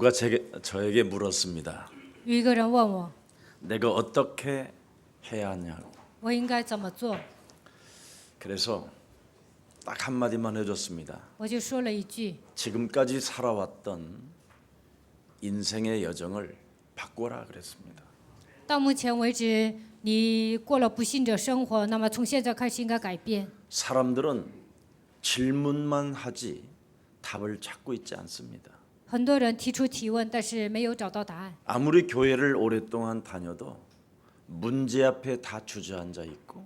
누가 저에게 물었습니다. 有一个人问我， 내가 어떻게 해야 하냐고. 我应该怎么做， 그래서 딱 한마디만 해줬습니다. 我就说了一句： 지금까지 살아왔던 인생의 여정을 바꿔라 그랬습니다. 到目前为止，你过了不信者生活，那么从现在开始应该改变。 사람들은 질문만 하지 답을 찾고 있지 않습니다. 很多人提出提问，但是没有找到答案。 아무리 교회를 오랫동안 다녀도 문제 앞에 다 주저앉아 있고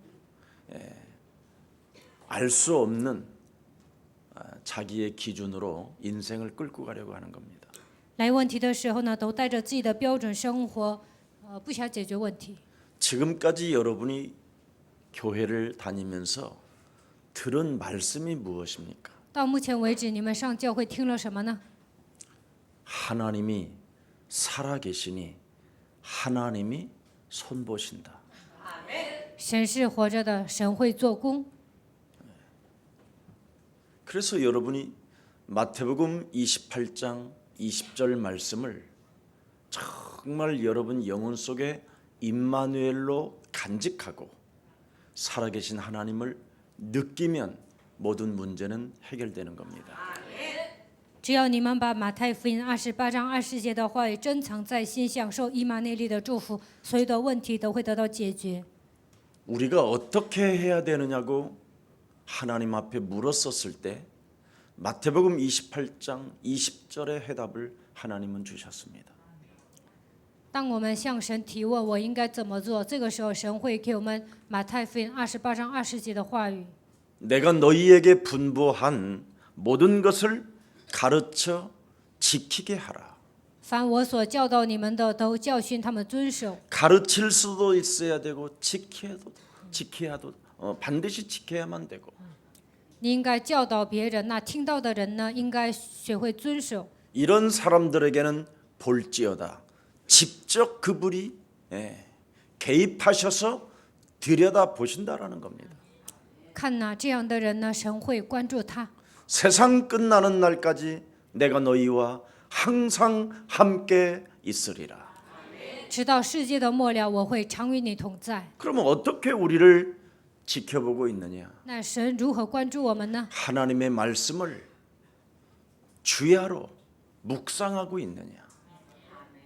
알 수 없는 자기의 기준으로 인생을 끌고 가려고 하는 겁니다. 来问题的时候呢，都带着自己的标准生活，不想解决问题。 지금까지 여러분이 교회를 다니면서 들은 말씀이 무엇입니까? 到目前为止，你们上教会听了什么呢？ 하나님이 살아계시니 하나님이 손보신다. 神是活着的，神会做工。 그래서 여러분이 마태복음 28장 20절 말씀을 정말 여러분 영혼 속에 임마누엘로 간직하고 살아계신 하나님을 느끼면 모든 문제는 해결되는 겁니다. 只要你们把马太福音28章20节的话语珍藏在心，享受以马内利的祝福，所有的问题都会得到解决。 우리가 어떻게 해야 되느냐고 하나님 앞에 물었었을 때 마태복음 28장 20절의 해답을 하나님은 주셨습니다. 当我们向神提问我应该怎么做，这个时候神会给我们马太福音28章20节的话语。 내가 너희에게 분부한 모든 것을 가르쳐 지키게 하라. 凡我所教导你们的，都教训他们遵守。 가르칠 수도 있어야 되고 지켜야도 반드시 지켜야만 되고 你应该教导别人，那听到的人呢，应该学会遵守。 이런 사람들에게는 볼지어다 직접 그분이 개입하셔서 들여다 보신다라는 겁니다. 看呐，这样的人呢，神会关注他。 세상 끝나는 날까지 내가 너희와 항상 함께 있으리라. 直到世界的末了，我会常与你同在。 그러면 어떻게 우리를 지켜보고 있느냐? 那神如何关注我们呢？ 하나님의 말씀을 주야로 묵상하고 있느냐?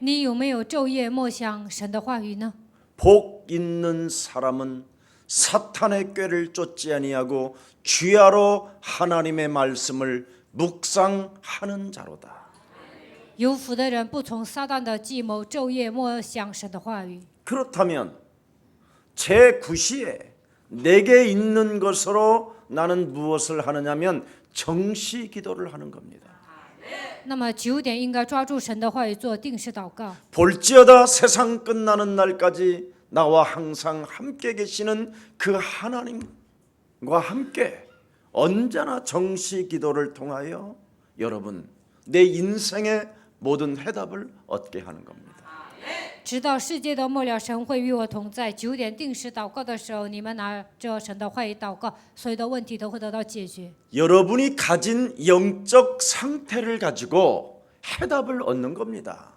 你有没有昼夜默想神的话语呢？ 복 있는 사람은 사탄의 꾀를 쫓지 아니하고 주야로 하나님의 말씀을 묵상하는 자로다. 有福的人不从撒旦的计谋，昼夜默想神的话语。 그렇다면 제9시에 내게 있는 것으로 나는 무엇을 하느냐면 정시 기도를 하는 겁니다. 那么9点应该抓住神的话语做定时祷告。 볼지어다 세상 끝나는 날까지 나와 항상 함께 계시는 그 하나님과 함께 언제나 정시 기도를 통하여 여러분 내 인생의 모든 해답을 얻게 하는 겁니다. 直到世界的末了，神会与我同在。9点定时祷告的时候，你们拿着神的话语祷告，所有的问题都会得到解决。 여러분이 가진 영적 상태를 가지고 해답을 얻는 겁니다.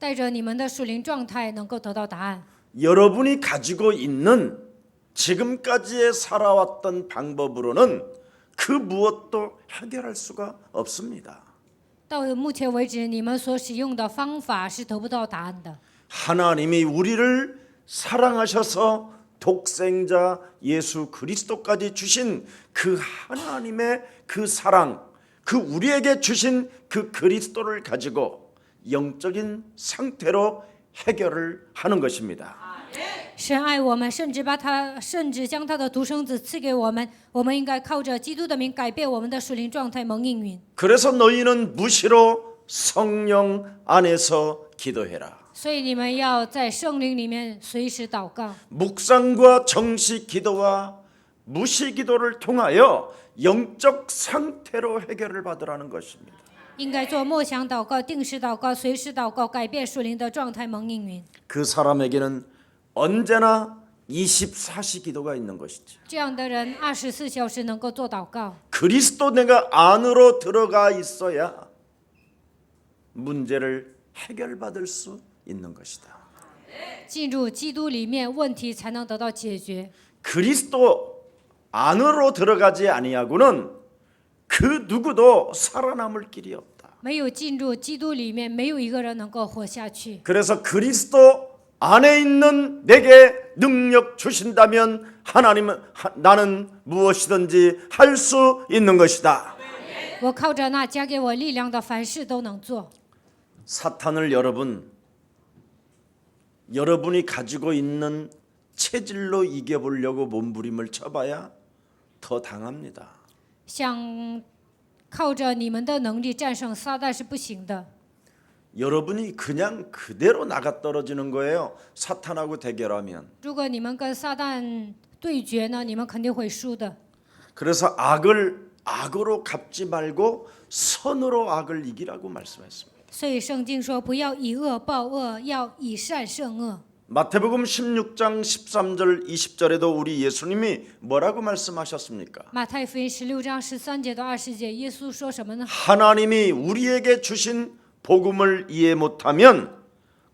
带着你们的属灵状态，能够得到答案。 여러분이 가지고 있는 지금까지의 살아왔던 방법으로는 그 무엇도 해결할 수가 없습니다. 到目前为止，你们所使用的方法是得不到答案的。 하나님이 우리를 사랑하셔서 독생자 예수 그리스도까지 주신 그 하나님의 그 사랑, 그 우리에게 주신 그 그리스도를 가지고 영적인 상태로 해결을 하는 것입니다. 神爱我们，甚至将他的独生子赐给我们。我们应该靠着基督的名改变我们的属灵状态，蒙应允。 그래서 너희는 무시로 성령 안에서 기도해라. 所以你们要在圣灵里面随时祷告。 묵상과 정시 기도와 무시 기도를 통하여 영적 상태로 해결을 받으라는 것입니다. 应该做默想祷告、定时祷告、随时祷告，改变属灵的状态，蒙应允。 그 사람에게는 언제나 24시 기도가 있는 것이지. 这样的人24小时能够做祷告。 그리스도 내가 안으로 들어가 있어야 문제를 해결받을 수 있는 것이다. 进入基督里面，问题才能得到解决。 그리스도 안으로 들어가지 아니하고는 그 누구도 살아남을 길이 없다. 没有进入基督里面，没有一个人能够活下去。 그래서 그리스도 안에 있는 내게 능력 주신다면 하나님은 나는 무엇이든지 할 수 있는 것이다. 我靠着那加给我力量的，凡事都能做。 사탄을 여러분이 가지고 있는 체질로 이겨보려고 몸부림을 쳐봐야 더 당합니다. 想靠着你们的能力战胜撒旦是不行的。 여러분이 그냥 그대로 나가 떨어지는 거예요. 사탄하고 대결하면. 如果你们跟撒旦对决呢，你们肯定会输的。 그래서 악을 악으로 갚지 말고 선으로 악을 이기라고 말씀했습니다. 所以圣经说，不要以恶报恶，要以善胜恶。 마태복음 16장 13절 20절에도 우리 예수님이 뭐라고 말씀하셨습니까? 马太福音16章13节到20节，耶稣说什么呢？ 하나님이 우리에게 주신 복음을 이해 못하면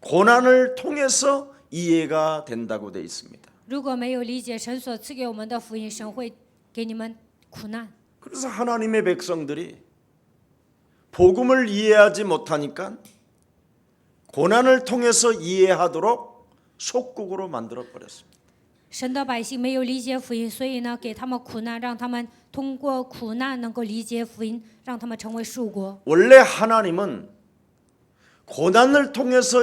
고난을 통해서 이해가 된다고 돼 있습니다. 如果没有理解神所赐给我们的福音，神会给你们苦难。 그래서 하나님의 백성들이 복음을 이해하지 못하니까 고난을 통해서 이해하도록 속국으로 만들어 버렸습니다. 神的百姓没有理解福音，所以呢，给他们苦难，让他们通过苦难能够理解福音，让他们成为属国。 원래 하나님은 고난을 통해서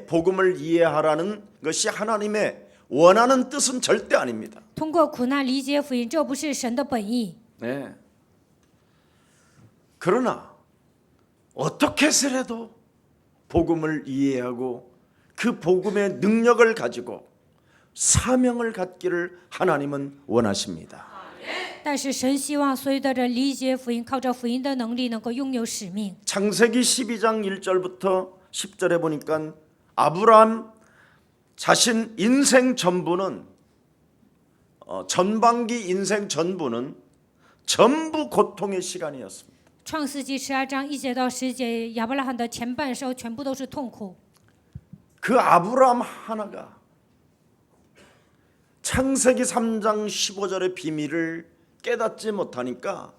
복음을 이해하라는 것이 하나님의 원하는 뜻은 절대 아닙니다. 通过苦难理解福音，这不是神的本意。 네. 그러나 어떻게 해서라도 복음을 이해하고 그 복음의 능력을 가지고 사명을 갖기를 하나님은 원하십니다. 但是神希望所有的人理解福音，靠着福音的能力能够拥有使命。 창세기 12장 1절부터 10절에 보니까 아브라함 자신 인생 전부는 전반기 인생 전부는 전부 고통의 시간이었습니다. 创世纪12章1节到10节，亚伯拉罕的前半生全部都是痛苦。 그 아브라함 하나가 창세기 3장 15절의 비밀을 깨닫지 못하니까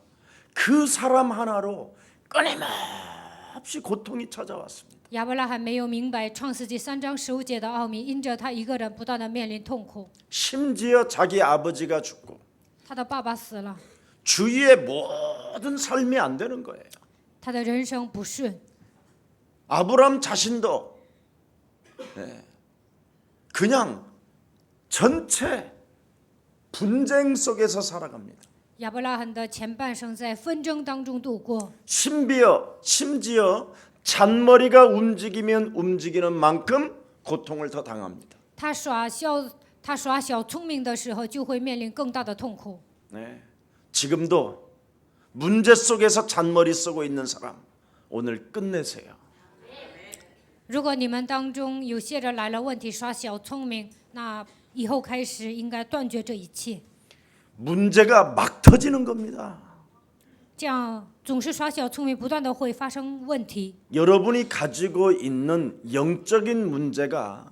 그 사람 하나로 끊임없이 고통이 찾아왔습니다. 亚伯拉罕没有明白创世纪3章15节的奥秘，因着他一个人不断的面临痛苦。 심지어 자기 아버지가 죽고 他的爸爸死了， 주위의 모든 삶이 안 되는 거예요. 他的人生不顺。 아브라함 자신도 그냥 전체 분쟁 속에서 살아갑니다. 亚伯拉罕的前半生在纷争当中度过， 심지어 잔머리가 움직이면 움직이는 만큼 고통을 더 당합니다. 他耍小聪明的时候，就会面临更大的痛苦。 네. 지금도 문제 속에서 잔머리 쓰고 있는 사람 오늘 끝내세요. 如果你们当中有些人来了问题耍小聪明，那以后开始应该断绝这一切。 문제가 막 터지는 겁니다. 这样总是耍小聪明，不断的会发生问题。 여러분이 가지고 있는 영적인 문제가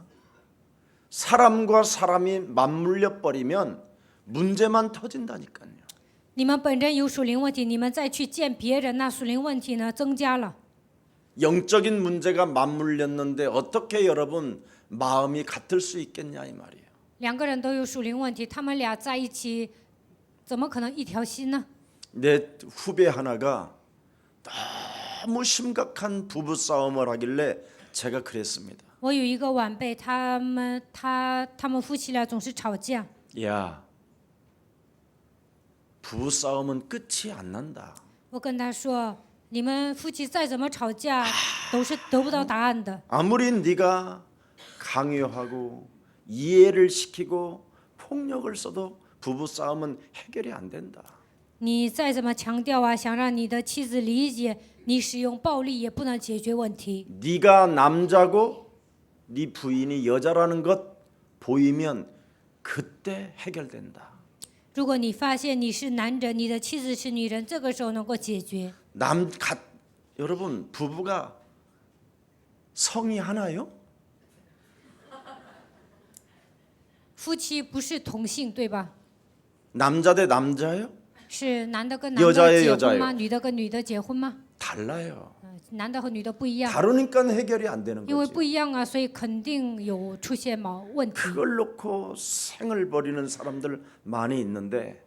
사람과 사람이 맞물려 버리면 문제만 터진다니까요. 你们本身有属灵问题，你们再去见别人，那属灵问题呢增加了。 영적인 문제가 맞물렸는데 어떻게 여러분 마음이 같을 수 있겠냐 이 말이에요. 两个人都有属灵问题，他们俩在一起，怎么可能一条心呢？ 내 후배 하나가 너무 심각한 부부 싸움을 하길래 제가 그랬습니다. 我有一个晚辈，他们夫妻俩总是吵架。 야, 부부 싸움은 끝이 안 난다. 我跟他说，你们夫妻再怎么吵架，都是得不到答案的。 아무리 네가 강요하고 이해를 시키고 폭력을 써도 부부 싸움은 해결이 안 된다. 你再怎么强调啊，想让你的妻子理解，你使用暴力也不能解决问题。 네가 남자고 네 부인이 여자라는 것 보이면 그때 해결된다. 如果你发现你是男人，你的妻子是女人，这个时候能够解决。 여러분 부부가 성이 하나요? 夫妻不是同性，对吧？ 남자 대 남자요? 是男的跟男 여자예요 的结婚吗？ 여자예요 女的跟女的结婚吗？ 달라요. 男的和女的不一样， 다르니까 해결이 안 되는 因为 거지. 不一样啊，所以肯定有出现问题。 그걸 놓고 생을 버리는 사람들 많이 있는데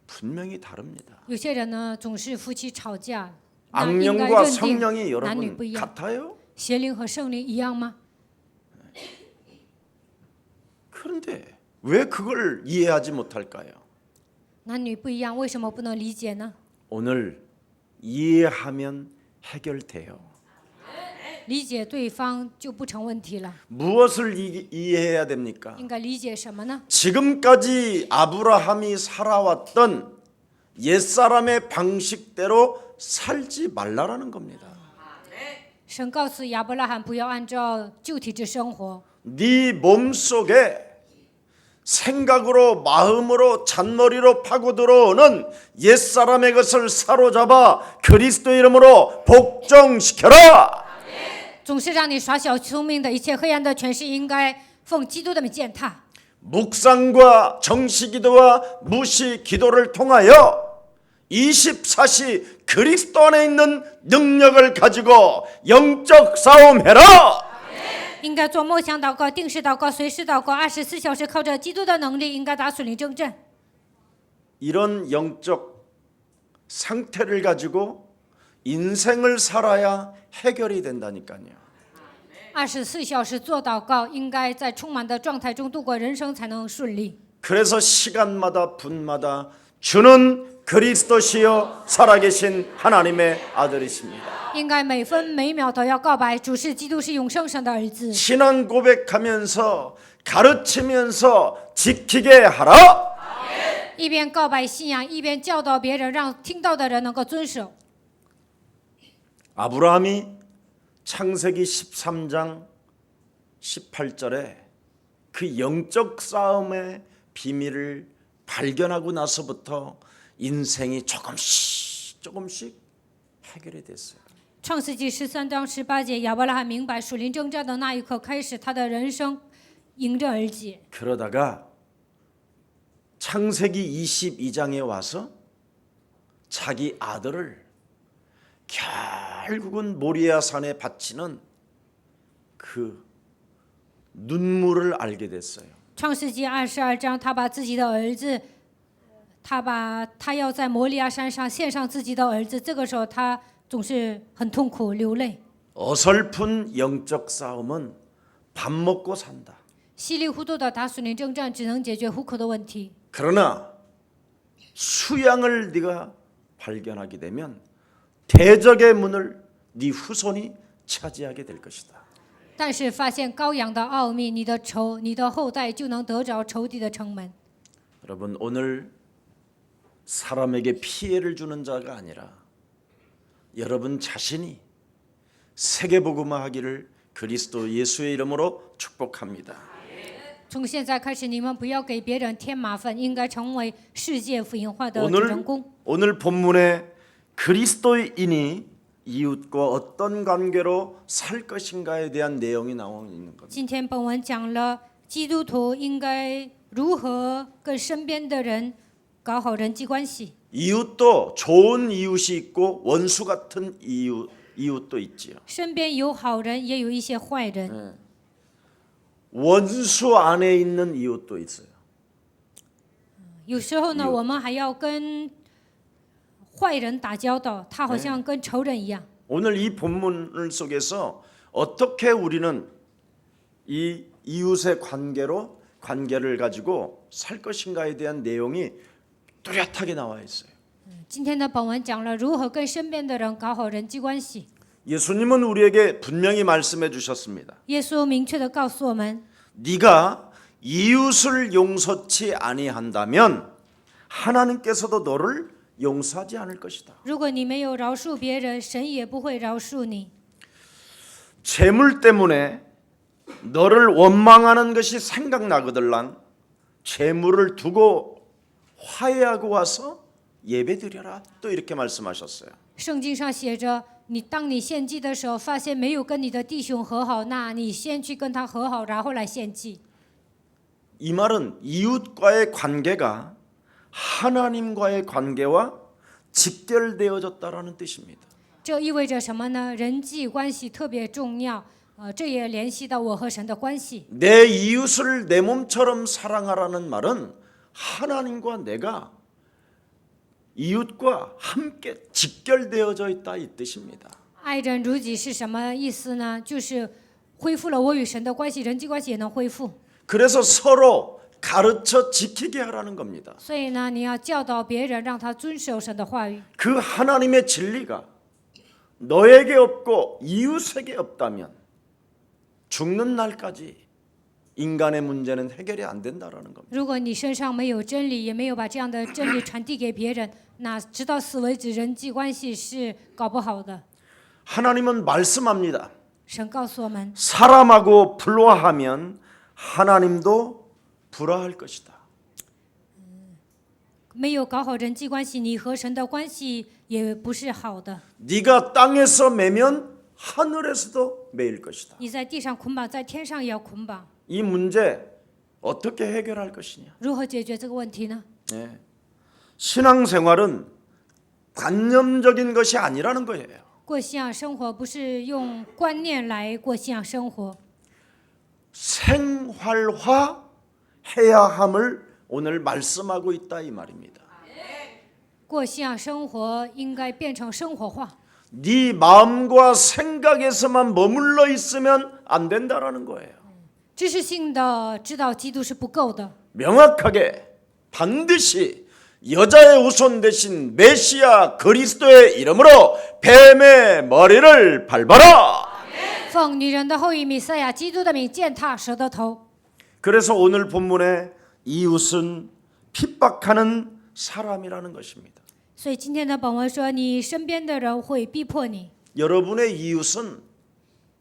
분명히 다릅니다. 有些人呢总是夫妻吵架，那应该 악령과 认定 성령이 男女 여러분 不一样， 같아요? 邪灵和圣灵一样吗？ 그런데 왜 그걸 이해하지 못할까요? 男女不一样，为什么不能理解呢？ 오늘 이해하면 해결돼요. 理解对方就不成问题了。 무엇을 이해해야 됩니까? 应该理解什么呢？ 지금까지 아브라함이 살아왔던 옛사람의 방식대로 살지 말라라는 겁니다. 神告诉亚伯拉罕不要按照旧体制生活， 네 몸속에 생각으로 마음으로 잔머리로 파고 들어오는 옛사람의 것을 사로잡아 그리스도 이름으로 복종시켜라. 总是让你耍小聪明的一切黑暗的权势，应该奉基督的名践踏。 묵상과 정시기도와 무시기도를 통하여 24시 그리스도 안에 있는 능력을 가지고 영적 싸움해라. 应该做默想祷告、定时祷告、随时祷告，24小时靠着基督的能力，应该打属灵征战。 이런 영적 상태를 가지고 인생을 살아야 해결이 된다니까요. 24小时做祷告，应该在充满的状态中度过人生，才能顺利。 그래서 시간마다 분마다 주는 그리스도시요 살아계신 하나님의 아들이십니다. 应该每分每秒都要告白，主是基督，是永生神的儿子。 신앙 고백하면서 가르치면서 지키게 하라. 一边告白信仰，一边教导别人，让听到的人能够遵守。 아브라함이 창세기 13장 18절에 그 영적 싸움의 비밀을 발견하고 나서부터 인생이 조금씩 해결이 됐어요. 创世纪13章18节，亚伯拉罕明白属灵征战的那一刻开始，他的人生迎刃而解。 그러다가 창세기 22장에 와서 자기 아들을 결국은 모리아 산에 바치는 그 눈물을 알게 됐어요. 创世纪22章，他把自己的儿子，他要在摩利亚山上献上自己的儿子。这个时候，他总是很痛苦流泪。 어설픈 영적 싸움은 밥 먹고 산다. 稀里糊涂的打属灵征战，只能解决糊口的问题。 그러나 수양을 네가 발견하게 되면 대적의 문을 네 후손이 차지하게 될 것이다. 但是发现羔羊的奥秘，你的后代就能得着仇敌的城门。 여러분 오늘 사람에게 피해를 주는 자가 아니라 여러분 자신이 세계복음화하기를 그리스도 예수의 이름으로 축복합니다. 从现在开始，你们不要给别人添麻烦，应该成为世界福音化的主人公。 오늘 본문에 그리스도인이 이웃과 어떤 관계로 살 것인가에 대한 내용이 나와 있는 겁니다. 今天本文讲了基督徒应该如何跟身边的人搞好人际关系。 이웃도 좋은 이웃이 있고 원수 같은 이웃도 있지요. 身边有好人，也有一些坏人。 원수 안에 있는 이웃도 있어요. 有时候呢，我们还要跟坏人打交道，他好像跟仇人一样。 오늘 이 본문 속에서 어떻게 우리는 이 이웃의 관계를 가지고 살 것인가에 대한 내용이 뚜렷하게 나와 있어요. 今天的本文讲了如何跟身边的人搞好人际关系。 예수님은 우리에게 분명히 말씀해 주셨습니다. 耶稣明确的告诉我们， 네가 이웃을 용서치 아니한다면 하나님께서도 너를 용서하지 않을 것이다. 如果你没有饶恕别人，神也不会饶恕你。 재물 때문에 너를 원망하는 것이 생각나거들랑 재물을 두고 화해하고 와서 예배드려라. 또 이렇게 말씀하셨어요. 圣经上写着，当你献祭的时候，发现没有跟你的弟兄和好，那你先去跟他和好，然后来献祭。 이 말은 이웃과의 관계가 하나님과의 관계와 직결되어졌다라는 뜻입니다. 这意味着什么呢？人际关系特别重要，这也联系到我和神的关系。 내 이웃을 내 몸처럼 사랑하라는 말은 하나님과 내가 이웃과 함께 직결되어져 있다 이 뜻입니다. 爱人如己是什么意思呢？就是恢复了我与神的关系，人际关系也能恢复。 그래서 서로 가르쳐 지키게 하라는 겁니다. 所以呢，你要教导别人，让他遵守神的话语。 그 하나님의 진리가 너에게 없고 이웃에게 없다면 죽는 날까지 인간의 문제는 해결이 안 된다라는 겁니다. 如果你身上没有真理，也没有把这样的真理传递给别人，那直到死为止，人际关系是搞不好的。 하나님은 말씀합니다. 神告诉我们， 사람하고 불화하면 하나님도 불화할 것이다. 没有搞好人际关系，你和神的关系也不是好的。 네가 땅에서 매면 하늘에서도 매일 것이다. 你在地上捆绑，在天上也要捆绑。 이 문제 어떻게 해결할 것이냐? 如何解决这个问题呢？ 네. 신앙생활은 관념적인 것이 아니라는 거예요. 过信仰生活不是用观念来过信仰生活， 생활화 해야 함을 오늘 말씀하고 있다 이 말입니다. 过信仰生活应该变成生活化。 네 마음과 생각에서만 머물러 있으면 안 된다라는 거예요. 知识性的知道基督是不够的， 명확하게 반드시 여자의 후손 대신 메시아 그리스도의 이름으로 뱀의 머리를 밟아라. 奉女人的后裔弥赛亚基督的名践踏蛇的头。 그래서 오늘 본문에 이웃은 핍박하는 사람이라는 것입니다. 所以今天的本文说，你身边的人会逼迫你， 여러분의 이웃은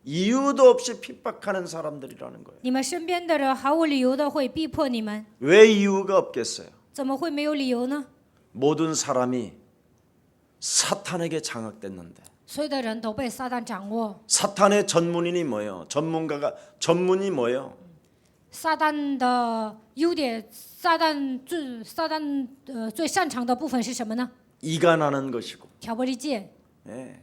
이유도 없이 핍박하는 사람들이라는 거예요. 你们身边的人毫无理由的会逼迫你们， 왜 이유가 없겠어요? 怎么会没有理由呢？ 모든 사람이 사탄에게 장악됐는데 所有的人都被撒旦掌握， 사탄의 전문인이 뭐예요? 전문이 뭐예요? 撒旦的优点，撒旦最擅长的部分是什么呢？ 이간하는 것이고 挑拨离间、 예,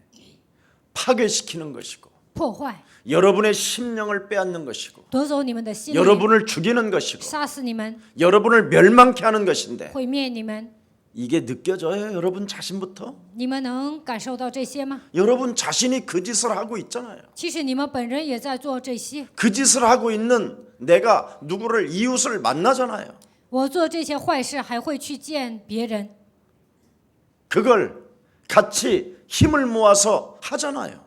파괴시키는 것이고 破坏、 여러분의 심령을 빼앗는 것이고 夺走你们的心灵， 여러분을 죽이는 것이고 杀死你们， 여러분을 멸망케 하는 것인데 毁灭你们。 이게 느껴져요? 여러분 자신부터? 你们能感受到这些吗？ 여러분 자신이 그 짓을 하고 있잖아요. 其实你们本人也在做这些。 그 짓을 하고 있는 내가 누구를 이웃을 만나잖아요. 我做这些坏事，还会去见别人， 그걸 같이 힘을 모아서 하잖아요.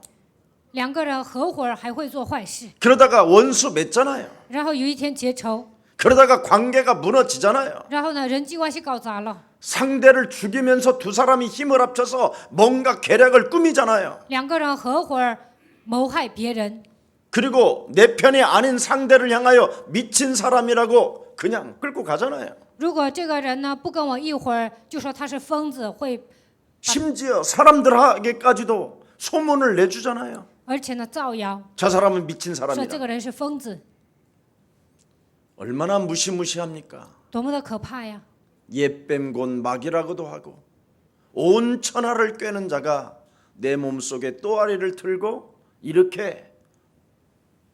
两个人合伙还会做坏事， 그러다가 원수 맺잖아요. 然后有一天结仇， 그러다가 관계가 무너지잖아요. 然后呢，人际关系搞砸了， 상대를 죽이면서 두 사람이 힘을 합쳐서 뭔가 계략을 꾸미잖아요. 两个人合伙谋害别人， 그리고 내 편이 아닌 상대를 향하여 미친 사람이라고 그냥 끌고 가잖아요. 如果这个人呢不跟我一会儿，就说他是疯子，会， 심지어 사람들에게까지도 소문을 내주잖아요. 而且呢造谣 저 사람은 미친 说这 사람이다. 个人是疯子， 얼마나 무시무시합니까? 多么的可怕呀！ 옛뱀 곧 막이라고도 하고 온 천하를 꿰는 자가 내 몸속에 또아리를 틀고 이렇게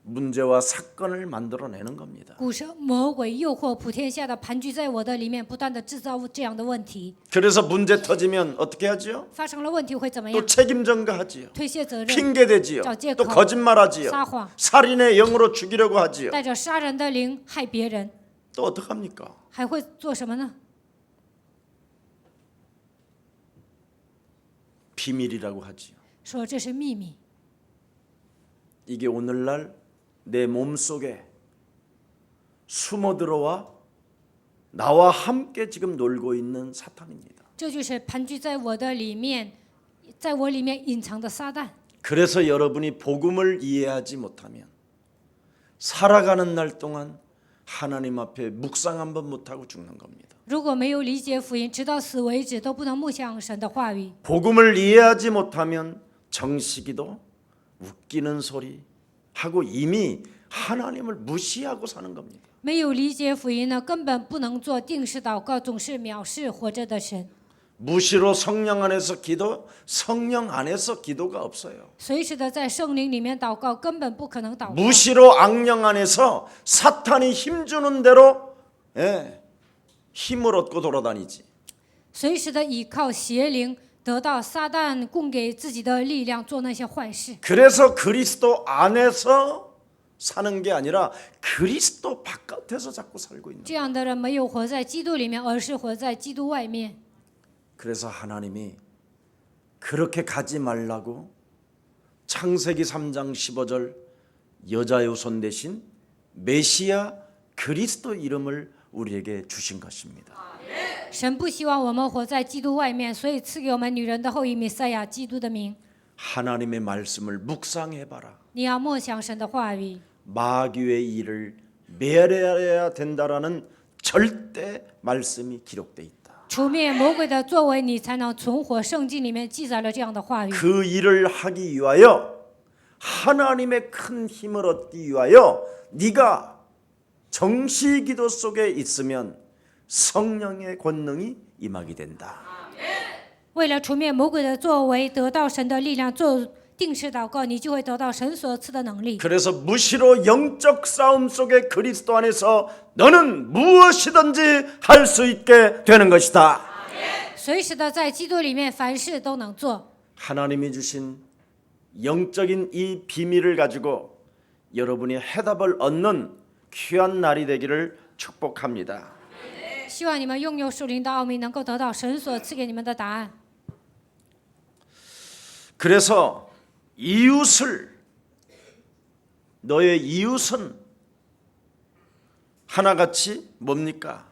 문제와 사건을 만들어내는 겁니다. 古蛇魔鬼诱惑普天下的盘踞在我的里面，不断的制造这样的问题。 그래서 문제 터지면 어떻게 하지요? 发生了问题会怎么 또 样？ 책임 전가하지요. 推卸责任， 핑계대지요. 자, 또借口, 거짓말하지요. 撒谎， 살인의 영으로 죽이려고 하지요. 带着杀人的灵害别人， 또 어떡합니까? 还会做什么呢？ 비밀이라고 하지요. 说这是秘密。 이게 오늘날 내 몸속에 숨어 들어와 나와 함께 지금 놀고 있는 사탄입니다. 这就是盘踞在我的里面，在我里面隐藏的撒旦。 그래서 여러분이 복음을 이해하지 못하면 살아가는 날 동안 하나님 앞에 묵상 한번 못하고 죽는 겁니다. 如果没有理解福音，直到死为止都不能默想神的话语。 복음을 이해하지 못하면 정식이도 웃기는 소리 하고 이미 하나님을 무시하고 사는 겁니다. 没有理解福音呢，根本不能做定时祷告，总是藐视活着的神。 무시로 성령 안에서 기도, 성령 안에서 기도가 없어요. 随时的在圣灵里面祷告，根本不可能祷告。 무시로 악령 안에서 사탄이 힘주는 대로 힘을 얻고 돌아다니지. 随时的倚靠邪灵，得到撒旦供给自己的力量，做那些坏事。 그래서 그리스도 안에서 사는 게 아니라 그리스도 바깥에서 자꾸 살고 있는. 这样的人没有活在基督里面，而是活在基督外面。 그래서 하나님이 그렇게 가지 말라고 창세기 3장 15절 여자의 손 대신 메시아 그리스도 이름을 우리에게 주신 것입니다. 神不希望我们活在基督外面，所以赐给我们女人的后裔弥赛亚基督的名。 하나님의 말씀을 묵상해봐라. 你要默想神的话语， 마귀의 일을 멸해야 된다라는 절대 말씀이 기록돼 있다. 除灭魔鬼的作为，你才能存活。圣经里面记载了这样的话语。 그 일을 하기 위하여 하나님의 큰 힘을 얻기 위하여 네가 정시기도 속에 있으면 성령의 권능이 임하게 된다. 为了除灭魔鬼的作为，得到神的力量，做定时祷告，你就会得到神所赐的能力。 그래서 무시로 영적 싸움 속에 그리스도 안에서 너는 무엇이든지 할 수 있게 되는 것이다. 随时的在基督里面，凡事都能做。 하나님이 주신 영적인 이 비밀을 가지고 여러분이 해답을 얻는 귀한 날이 되기를 축복합니다. 希望你们拥有属灵的奥秘，能够得到神所赐给你们的答案。 그래서 이웃을 너의 이웃은 하나같이 뭡니까?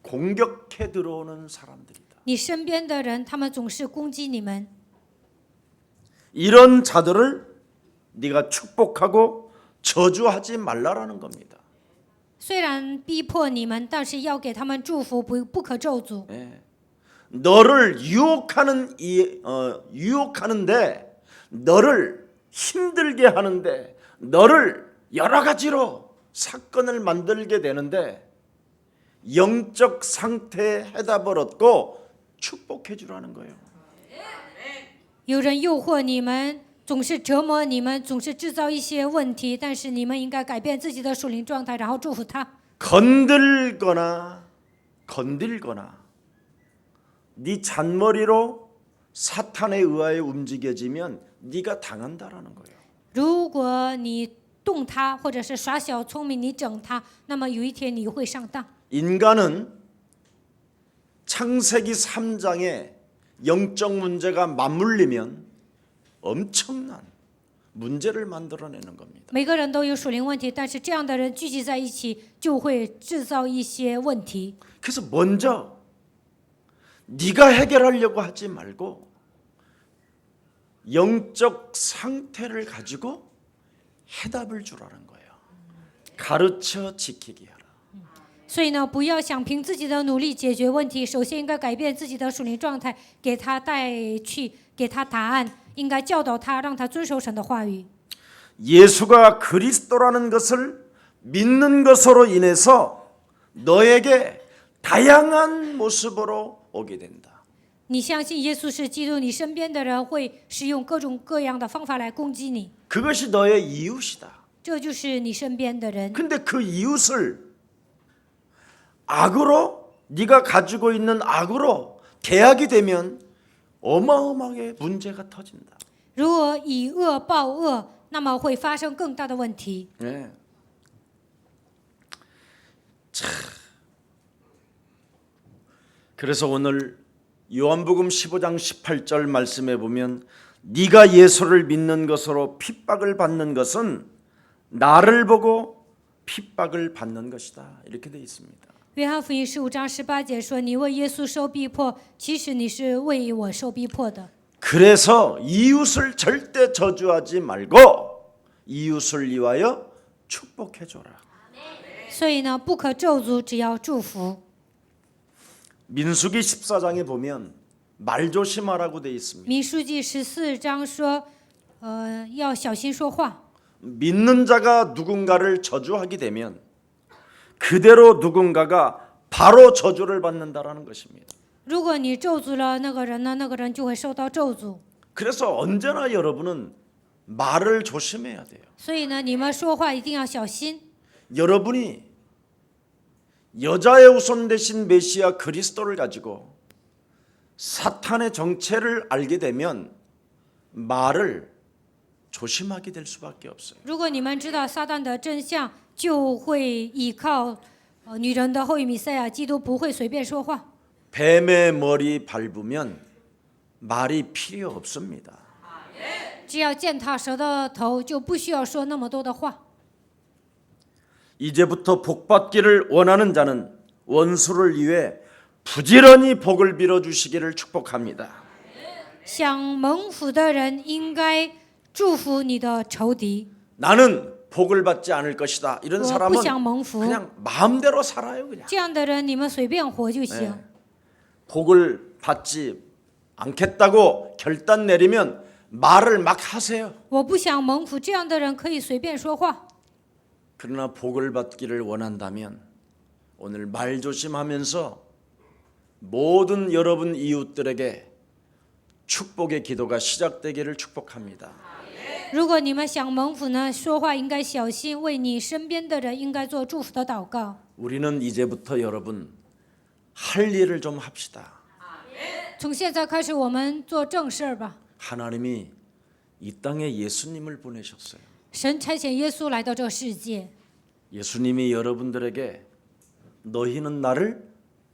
공격해 들어오는 사람들이다. 你身边的人，他们总是攻击你们。 이런 자들을 네가 축복하고 저주하지 말라라는 겁니다. 虽然逼迫你们，但是要给他们祝福，不可咒诅。 너를 유혹하는데 너를 힘들게 하는데 너를 여러 가지로 사건을 만들게 되는데 영적 상태의 해답을 얻고 축복해 주라는 거예요. 有人诱惑你们，总是折磨你们，总是制造一些问题，但是你们应该改变自己的属灵状态，然后祝福他。 건들거나 네 잔머리로 사탄에 의하여 움직여지면 네가 당한다라는 거예요. 如果你动他，或者是耍小聪明，你整他，那么有一天你会上当。 인간은 창세기 3장에 영적 문제가 맞물리면 엄청난 문제를 만들어내는 겁니다. 每个人都有属灵问题，但是这样的人聚集在一起，就会制造一些问题。 그래서 먼저 네가 해결하려고 하지 말고 영적 상태를 가지고 해답을 주라는 거예요. 가르쳐 지키게 하라. 所以呢，不要想凭自己的努力解决问题，首先应该改变自己的属灵状态，给他带去，给他答案，应该教导他，让他遵守神的话语。 예수가 그리스도라는 것을 믿는 것으로 인해서 너에게 다양한 모습으로 오게 된다. 你相信耶稣是基督，你身边的人会使用各种各样的方法来攻击你， 그것이 너의 이웃이다. 这就是你身边的人。 근데 그 이웃을 악으로 네가 가지고 있는 악으로 대하게 되면 어마어마하게 문제가 터진다. 如果以恶报恶，那么会发生更大的问题。 네. 참. 그래서 오늘 요한복음 15장 18절 말씀에 보면 네가 예수를 믿는 것으로 핍박을 받는 것은 나를 보고 핍박을 받는 것이다. 이렇게 돼 있습니다. 约翰福音15章18节说：“你为耶稣受逼迫，其实你是为我受逼迫的。” 그래서 이웃을 절대 저주하지 말고 이웃을 위하여 축복해 줘라. 所以呢，不可咒诅，只要祝福。 민수기 14장에 보면 말조심하라고 돼 있습니다. 民数记14章说，要小心说话。 믿는 자가 누군가를 저주하게 되면 그대로 누군가가 바로 저주를 받는다라는 것입니다. 如果你咒诅了那个人呢，那个人就会受到咒诅。 그래서 언제나 여러분은 말을 조심해야 돼요. 所以呢，你们说话一定要小心。 여러분이 여자의 후손 되신 메시아 그리스도를 가지고 사탄의 정체를 알게 되면 말을 조심하게 될 수밖에 없어요. 如果你们知道撒旦的真相，就会依靠女人的后裔弥赛亚基督，不会随便说话。 뱀의 머리 밟으면 말이 필요 없습니다. 只要践踏蛇的头，就不需要说那么多的话。 이제부터 복받기를 원하는 자는 원수를 위해 부지런히 복을 빌어 주시기를 축복합니다. 想蒙福的人应该祝福你的仇敌。 나는 복을 받지 않을 것이다. 이런 我不 사람은 想蒙福， 그냥 마음대로 살아요. 그냥 这样的人你们随便活就行。 복을 받지 않겠다고 결단 내리면 말을 막 하세요. 我不想蒙福，这样的人可以随便说话。 그러나 복을 받기를 원한다면 오늘 말 조심하면서 모든 여러분 이웃들에게 축복의 기도가 시작되기를 축복합니다. 如果你们想蒙福呢，说话应该小心，为你身边的人应该做祝福的祷告。 우리는 이제부터 여러분 할 일을 좀 합시다. 从现在开始，我们做正事儿吧。 하나님이 이 땅에 예수님을 보내셨어요. 神差遣耶稣来到这个世界， 예수님이 여러분들에게 너희는 나를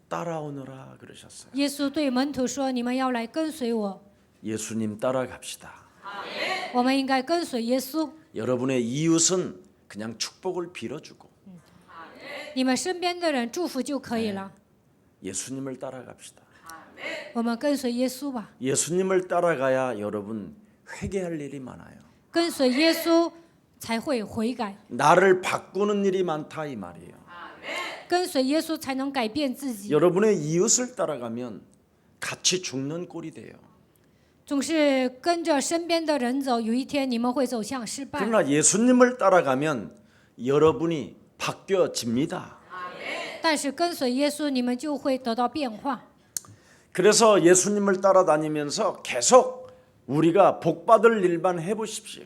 따라오너라 그러셨어요. 耶稣对门徒说：“你们要来跟随我。 예수님 따라갑시다. ”我们应该跟随耶稣。 여러분의 이웃은 그냥 축복을 빌어주고 你们身边的人祝福就可以了。 예수님을 따라갑시다. 我们跟随耶稣吧， 예수님을 따라가야 여러분 회개할 일이 많아요. 跟随耶稣才会悔改， 나를 바꾸는 일이 많다 이 말이에요. 跟随耶稣才能改变自己。 여러분의 이웃을 따라가면 같이 죽는 꼴이 돼요. 总是跟着身边的人走，有一天你们会走向失败。 그러나 예수님을 따라가면 여러분이 바뀌어집니다. 但是跟随耶稣，你们就会得到变化。 그래서 예수님을 따라다니면서 계속 우리가 복받을 일만 해보십시오.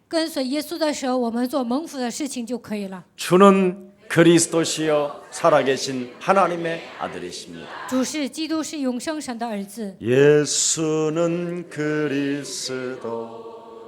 跟随耶稣的时候，我们做蒙福的事情就可以了。 주는 그리스도시요 살아계신 하나님의 아들이십니다. 主是基督，是永生神的儿子。 예수는 그리스도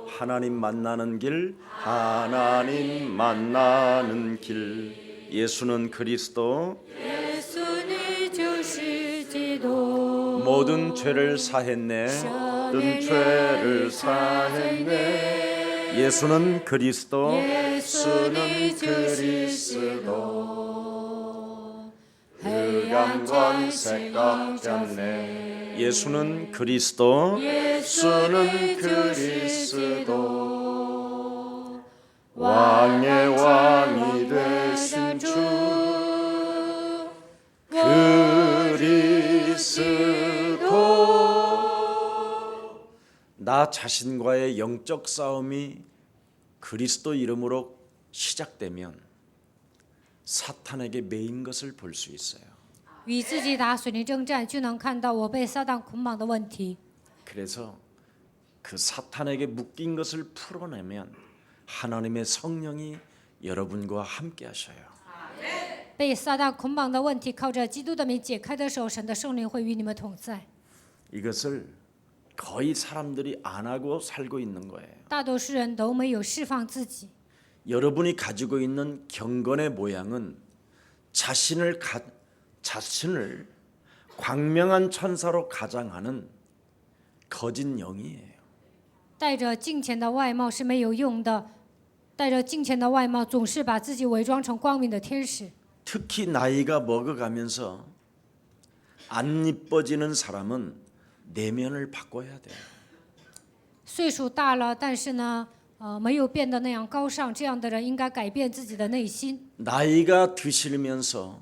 하나님 만나는 길 하나님 만나는 길 예수는 그리스도 耶稣你就是基督， 모든 죄를 사했네 모든 죄를 사했네 예수는 그리스도 예수는 그리스도 흑암 권세 꺾였네 예수는 그리스도 예수는 그리스도 왕의 왕이 되신 주 그리스도 나 자신과의 영적 싸움이 그리스도 이름으로 시작되면 사탄에게 매인 것을 볼 수 있어요. 与自己打水灵征战，就能看到我被撒旦捆绑的问题。 그래서 그 사탄에게 묶인 것을 풀어내면 하나님의 성령이 여러분과 함께 하셔요. 被撒旦捆绑的问题，靠着基督的名解开的时候，神的圣灵会与你们同在。 이것을 거의 사람들이 안 하고 살고 있는 거예요. 大多数人都没有释放自己。 여러분이 가지고 있는 경건의 모양은 자신을 광명한 천사로 가장하는 거짓 영이에요. 带着金钱的外貌是没有用的，带着金钱的外貌总是把自己伪装成光明的天使。 특히 나이가 먹어가면서 안 이뻐지는 사람은 내면을 바꿔야 돼요. 岁数大了，但是呢，没有变得那样高尚，这样的人应该改变自己的内心。 나이가 드시면서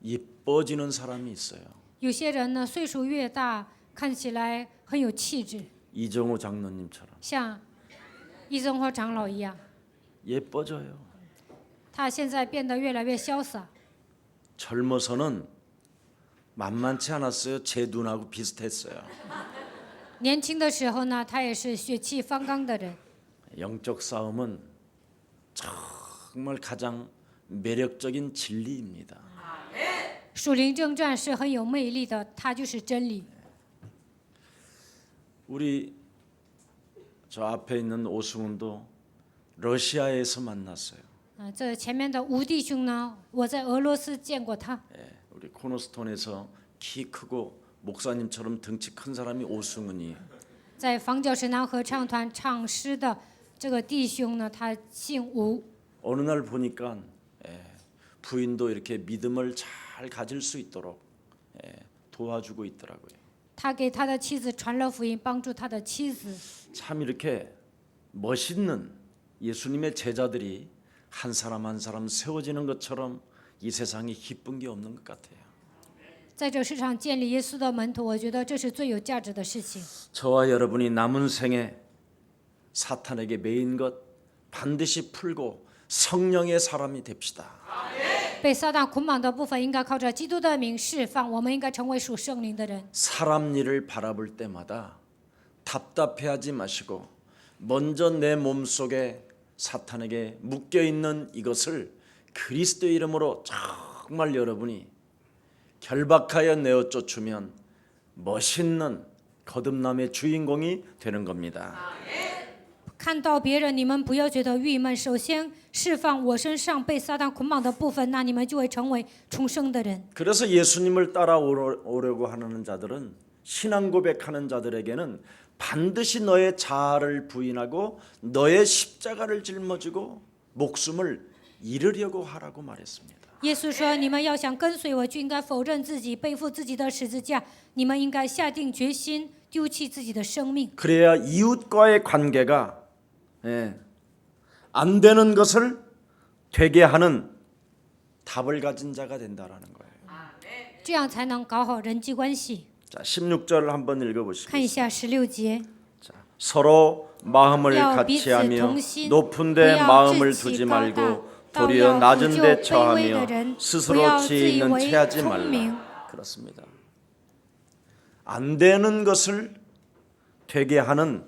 이뻐지는 사람이 있어요. 有些人呢，岁数越大，看起来很有气质， 이정호 장로님처럼 像易增花长老一样。 예뻐져요. 他现在变得越来越潇洒。 젊어서는 만만치 않았어요. 제 눈하고 비슷했어요. 年轻的时候呢，他也是血气方刚的人。 영적 싸움은 정말 가장 매력적인 진리입니다. 属灵征战是很有魅力的，它就是真理。 우리 저 앞에 있는 오승훈도 러시아에서 만났어요. 这前面的吴弟兄呢，我在俄罗斯见过他。 예, 우리 코너스톤에서 키 크고 목사님처럼 덩치 큰 사람이 오승훈이에요. 在房角石南合唱团唱诗的这个弟兄呢，他姓吴。 어느 날 보니까 부인도 이렇게 믿음을 잘 가질 수 있도록 도와주고 있더라고요. 他给他的妻子传了福音，帮助他的妻子。 참 이렇게 멋있는 예수님의 제자들이 한 사람 한 사람 세워지는 것처럼 이 세상에 기쁜 게 없는 것 같아요. 在这世上建立耶稣的门徒，我觉得这是最有价值的事情。 저와 여러분이 남은 생에 사탄에게 매인 것 반드시 풀고 성령의 사람이 됩시다. 被撒旦捆绑的部分，应该靠着基督的名释放。我们应该成为属圣灵的人。 사람 일을 바라볼 때마다 답답해하지 마시고 먼저 내 몸속에 사탄에게 묶여 있는 이것을 그리스도의 이름으로 정말 여러분이 결박하여 내어 쫓으면 멋있는 거듭남의 주인공이 되는 겁니다. 看到别人，你们不要觉得郁闷。首先释放我身上被撒旦捆绑的部分，那你们就会成为重生的人。 그래서 예수님을 따라오려고 하는 자들은 신앙 고백하는 자들에게는 반드시 너의 자아를 부인하고 너의 십자가를 짊어지고 목숨을 잃으려고 하라고 말했습니다. 耶稣说：“你们要想跟随我，就应该否认自己，背负自己的十字架。你们应该下定决心，丢弃自己的生命。 그래야 이웃과의 관계가 안 되는 것을 되게 하는 답을 가진 자가 된다라는 거예요. 这样才能搞好人际关系。 자, 16절 한번 看 읽어보시겠습니다. 一下16节， 자, 서로 마음을 要彼此 같이하며 同心， 높은 不 데 要 마음을 志气 두지 高大， 말고 倒 도리어 要 낮은 扶救 데 卑微的 처하며 人，不 스스로 要自 지혜 以 있는 为 체하지 聪明。 말라. 그렇습니다. 안 되는 것을 되게 하는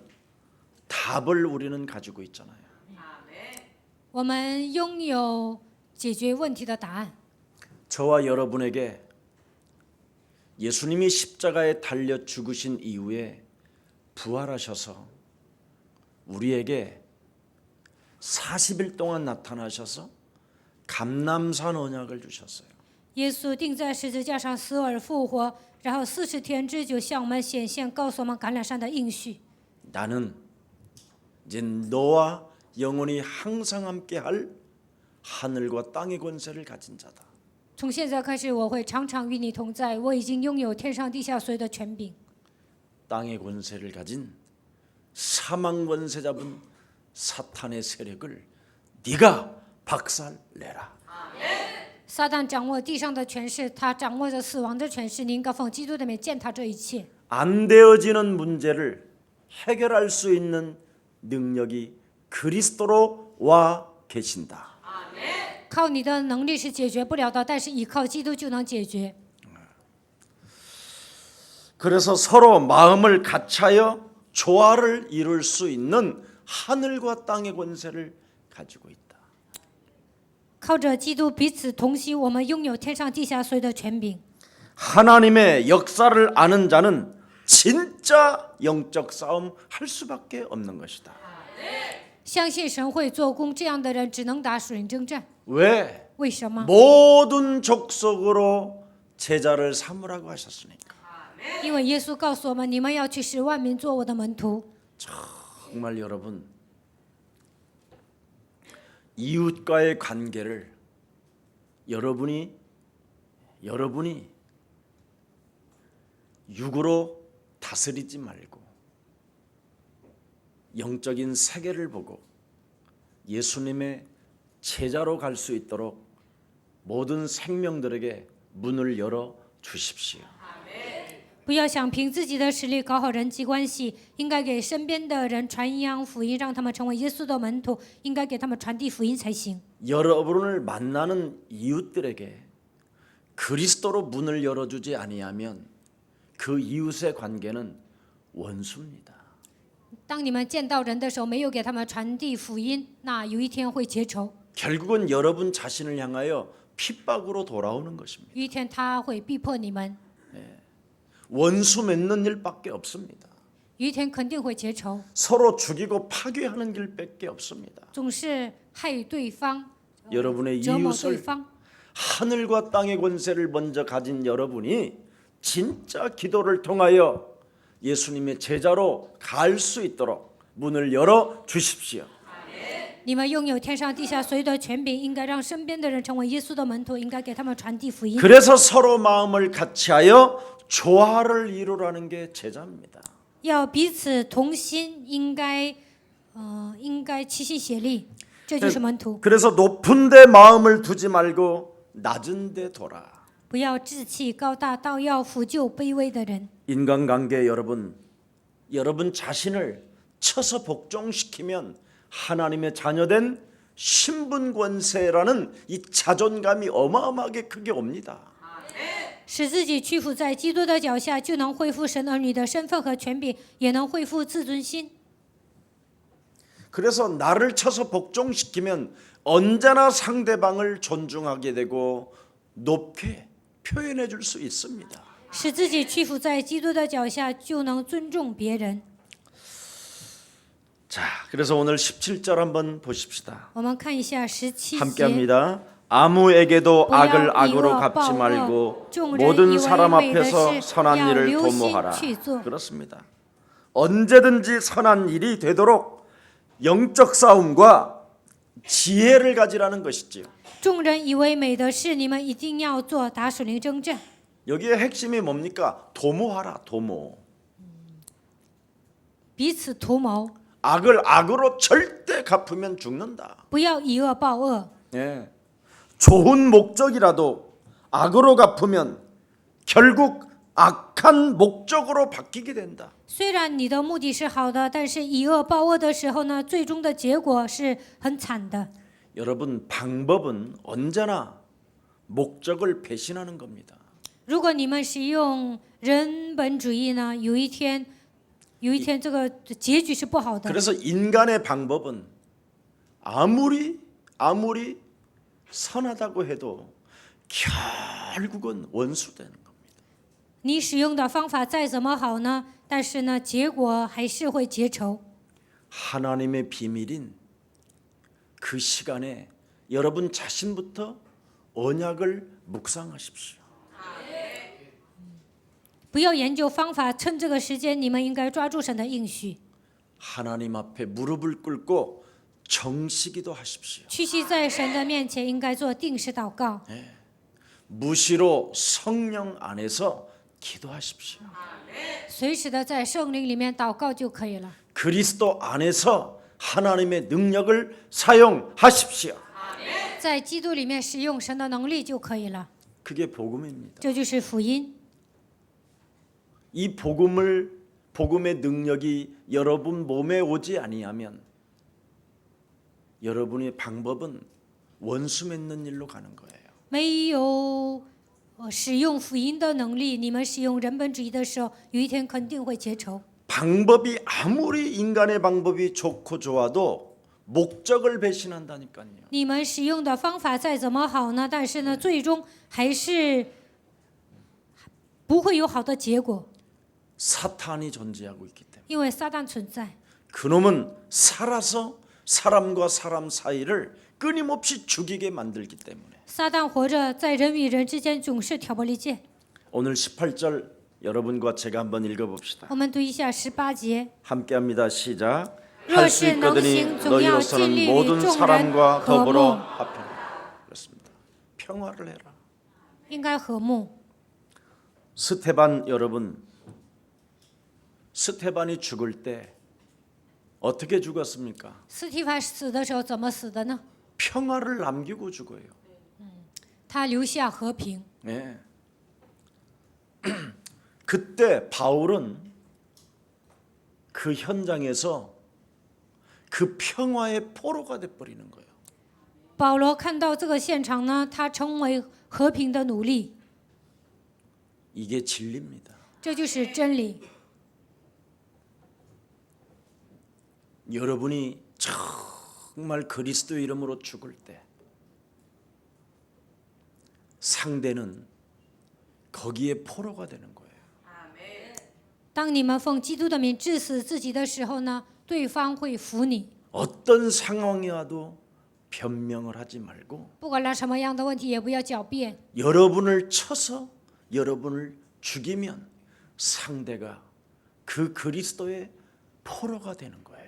답을 우리는 가지고 있잖아요. 我们拥有解决问题的答案。 저와 여러분에게 예수님이 십자가에 달려 죽으신 이후에 부활하셔서 우리에게 40일 동안 나타나셔서 감람산 언약을 주셨어요. 耶稣钉在十字架上死而复活，然后40天之久向我们显现，告诉我们橄榄山的应许。 나는 이제 너와 영원히 항상 함께할 하늘과 땅의 권세를 가진 자다. 从现在开始，我会常常与你同在。我已经拥有天上地下所有的权柄。 땅의 권세를 가진 사망 권세 잡은 사탄의 세력을 네가 박살내라. 撒旦掌握地上的权势，他掌握着死亡的权势。你应该奉基督的名践踏这一切。 안 되어지는 문제를 해결할 수 있는 능력이 그리스도로 와 계신다. 靠你的能力是解决不了的，但是依靠基督就能解决。 그래서 서로 마음을 같이하여 조화를 이룰 수 있는 하늘과 땅의 권세를 가지고 있다. 靠着基督彼此同心，我们拥有天上地下所有的权柄。 하나님의 역사를 아는 자는 진짜 영적 싸움 할 수밖에 없는 것이다. 相信神会做工，这样的人只能打属灵征战。 왜? 为什么？ 모든 족속으로 제자를 삼으라고 하셨으니까. 因为耶稣告诉我们，你们要去使万民做我的门徒。 정말 여러분 이웃과의 관계를 여러분이 육으로 다스리지 말고 영적인 세계를 보고 예수님의 제자로 갈 수 있도록 모든 생명들에게 문을 열어 주십시오. 不要想凭自己的实力搞好人际关系，应该给身边的人传扬福音，让他们成为耶稣的门徒，应该给他们传递福音才行。 여러분을 만나는 이웃들에게 그리스도로 문을 열어주지 아니하면 그 이웃의 관계는 원수입니다. 当你们见到人的时候，没有给他们传递福音，那有一天会结仇， 결국은 여러분 자신을 향하여 핍박으로 돌아오는 것입니다. 有一天他会逼迫你们， 원수 맺는 일밖에 없습니다. 有一天肯定会结仇， 서로 죽이고 파괴하는 길밖에 없습니다. 总是害对方， 여러분의 折磨对 이웃을 方。 하늘과 땅의 권세를 먼저 가진 여러분이 진짜 기도를 통하여 예수님의 제자로 갈 수 있도록 문을 열어 주십시오. 你们拥有天上地下所有的权柄，应该让身边的人成为耶稣的门徒，应该给他们传递福音。 그래서 서로 마음을 같이하여 조화를 이루라는 게 제자입니다. 要彼此同心，应该齐心协力，这就是门徒。 그래서 높은 데 마음을 두지 말고 낮은 데 둬라. 不要志气高大，倒要抚救卑微的人。 인간관계 여러분 자신을 쳐서 복종시키면 하나님의 자녀된 신분권세라는 이 자존감이 어마어마하게 크게 옵니다. 使自己屈服在基督的脚下，就能恢复神儿女的身份和权柄，也能恢复自尊心。 그래서 나를 쳐서 복종시키면 언제나 상대방을 존중하게 되고 높게 표현해 줄 수 있습니다. 使自己屈服在基督的脚下，就能尊重别人。 자, 그래서 오늘 17절 한번 보십시다. 我们看一下17 함께 节。 합니다. 아무에게도不要 악을 以 악으로 恶 갚지 报恶， 말고 众人以 모든 为 사람 美的 앞에서 事 선한 要 일을 留心 도모하라. 去做。 그렇습니다. 언제든지 선한 일이 되도록 영적 싸움과 지혜를 가지라는 것이지요. 众人以为美的事，你们一定要做，打属灵征战。 여기에 핵심이 뭡니까? 도모하라, 도모. 彼此图谋， 악을 악으로 절대 갚으면 죽는다. 不要以恶报恶。 예. 좋은 목적이라도 악으로 갚으면 결국 악한 목적으로 바뀌게 된다. 虽然你的目的是好的，但是以恶报恶的时候呢，最终的结果是很惨的。 여러분 방법은 언제나 목적을 배신하는 겁니다. 如果你们使用人本主义呢，有一天这个结局是不好的。 그래서 인간의 방법은 아무리 선하다고 해도 결국은 원수되는 겁니다. 你使用的方法再怎么好呢，但是呢，结果还是会结仇。 하나님의 비밀인 그 시간에 여러분 자신부터 언약을 묵상하십시오. 不要研究方法，趁这个时间，你们应该抓住神的应许， 하나님 앞에 무릎을 꿇고 정시기도 하십시오. 屈膝在神的面前，应该做定时祷告， 무시로 성령 안에서 기도하십시오. 随时的在圣灵里面祷告就可以了。 그리스도 안에서 하나님의 능력을 사용하십시오. 在基督里面使用神的能力就可以了， 그게 복음입니다. 这就是福音。 이 복음의 능력이 여러분 몸에 오지 아니하면 여러분의 방법은 원수 맺는 일로 가는 거예요. 没有使用福音的能力，你们使用人本主义的时候，有一天肯定会结仇。 방법이 아무리 인간의 방법이 좋고 좋아도 목적을 배신한다니까요. 你们使用的方法再怎么好呢，但是呢，最终还是不会有好的结果， 사탄이 존재하고 있기 때문에 因为撒旦存在。 그놈은 살아서 사람과 사람 사이를 끊임없이 죽이게 만들기 때문에 撒旦活着，在人与人之间总是挑拨离间。 오늘 18절 여러분과 제가 한번 읽어봅시다. 我们读一下18节。 함께합니다. 시작. 若 할 수 是能 있거든이 行，总要尽 너희로서는 力与 모든 众人 사람과 和 더불어 睦， 합평. 그렇습니다. 평화를 해라. 应该和睦。 스테반 여러분, 스테반이 죽을 때 어떻게 죽었습니까? 斯提凡死的时候怎么死的呢？ 평화를 남기고 죽어요. 他留下和平。 네. 그때 바울은 그 현장에서 그 평화의 포로가 돼버리는 거예요. 保罗看到这个现场呢，他成为和平的奴隶， 이게 진리입니다. 这就是真理。 여러분이 정말 그리스도 이름으로 죽을 때 상대는 거기에 포로가 되는 거예요. 当你们奉基督的名致死自己的时候呢，对方会服你。 어떤 상황이 와도 변명을 하지 말고 不管来什么样的问题，也不要狡辩。 여러분을 쳐서 여러분을 죽이면 상대가 그 그리스도의 포로가 되는 거예요.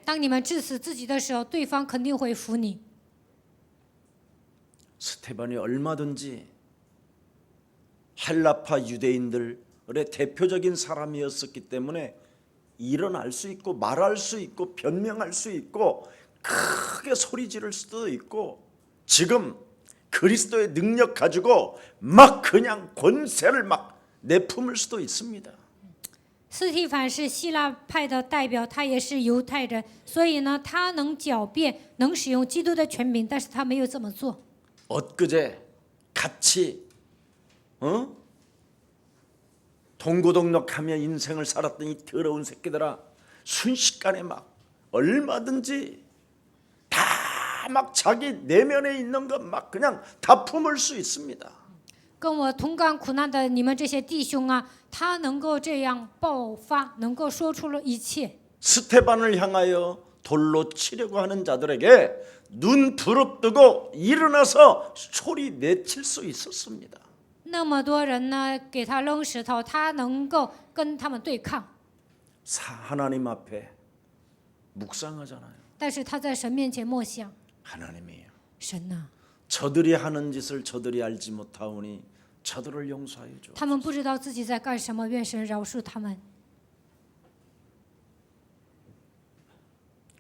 当你们致死自己的时候，对方肯定会服你。 스테반이 얼마든지 헬라파 유대인들의 대표적인 사람이었었기 때문에 일어날 수 있고 말할 수 있고 변명할 수 있고 크게 소리 지를 수도 있고 지금 그리스도의 능력 가지고 막 그냥 권세를 막 내품을 수도 있습니다. 斯提凡是希腊派的代表，他也是犹太人，所以呢，他能狡辩，能使用基督的权柄，但是他没有这么做。 엊그제 같이 동고동락하며 인생을 살았던 이 더러운 새끼들아 순식간에 막 얼마든지 다 막 자기 내면에 있는 것 막 그냥 다 품을 수 있습니다. 跟我同甘苦难的你们这些弟兄啊，他能够这样爆发，能够说出了一切。 스테반을 향하여 돌로 치려고 하는 자들에게 눈 부릅뜨고 일어나서 소리 내칠 수 있었습니다. 那么多人呢，给他扔石头，他能够跟他们对抗， 하나님 앞에 묵상하잖아요. 但是他在神面前默想， 하나님이에요. 神呐、 저들이 하는 짓을 저들이 알지 못하오니 저들을 용서하여 줘. 他们不知道自己在干什么，愿神饶恕他们。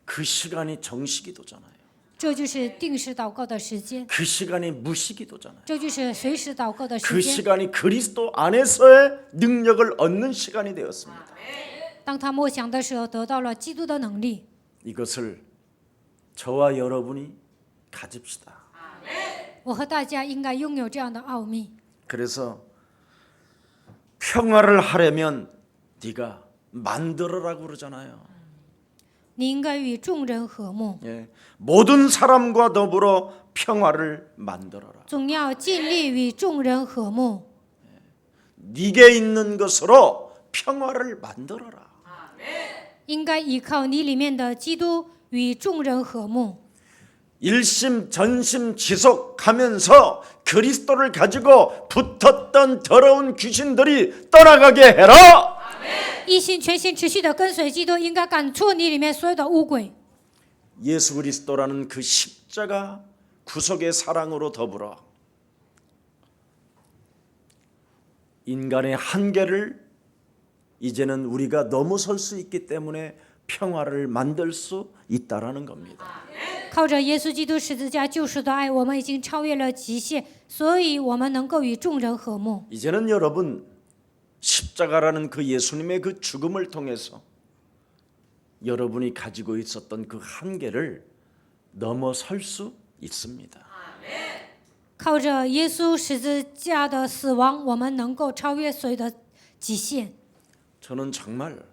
그 시간이 정식기도잖아요. 这就是定时祷告的时间， 그 시간이 무시기도잖아요. 这就是随时祷告的 그 时间。 시간이 그리스도 안에서의 능력을 얻는 시간이 되었습니다. 当他默想的时候，得到了基督的能力。 이것을 저와 여러분이 가집시다. 我和大家应该拥有这样的奥秘。 그래서 평화를 하려면 네가 만들어라고 그러잖아요. 你应该与众人和睦， 예, 모든 사람과 더불어 평화를 만들어라. 总要尽力与众人和睦。 네게 있는 것으로 평화를 만들어라. 应该依靠你里面的基督与众人和睦， 일심 전심 지속하면서 그리스도를 가지고 붙었던 더러운 귀신들이 떠나가게 해라. 一心全心持续的跟随基督，应该赶出你里面所有的污鬼。 예수 그리스도라는 그 십자가 구속의 사랑으로 더불어 인간의 한계를 이제는 우리가 넘어설 수 있기 때문에 평화를 만들 수 있다라는 겁니다. 靠着耶稣基督十字架救赎的爱，我们已经超越了极限，所以我们能够与众人和睦。 이제는 여러분 십자가라는 그 예수님의 그 죽음을 통해서 여러분이 가지고 있었던 그 한계를 넘어설 수 있습니다. 靠着耶稣十字架的死亡，我们能够超越所有的极限。 저는 정말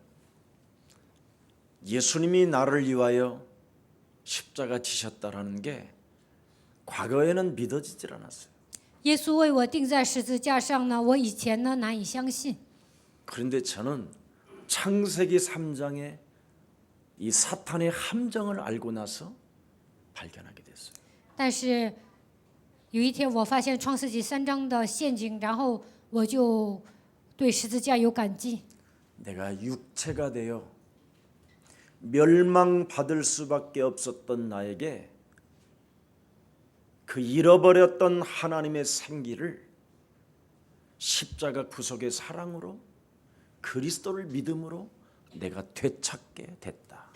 예수님이 나를 위하여 십자가 지셨다라는 게 과거에는 믿어지질 않았어요. 耶稣为我钉在十字架上呢，我以前呢难以相信。 그런데 저는 창세기 3장의 이 사탄의 함정을 알고 나서 발견하게 됐어요. 但是有一天，我发现创世纪3章的陷阱，然后我就对十字架有感激。 내가 육체가 되어 멸망받을 수밖에 없었던 나에게 그 잃어버렸던 하나님의 생기를 십자가 구속의 사랑으로 그리스도를 믿음으로 내가 되찾게 됐다.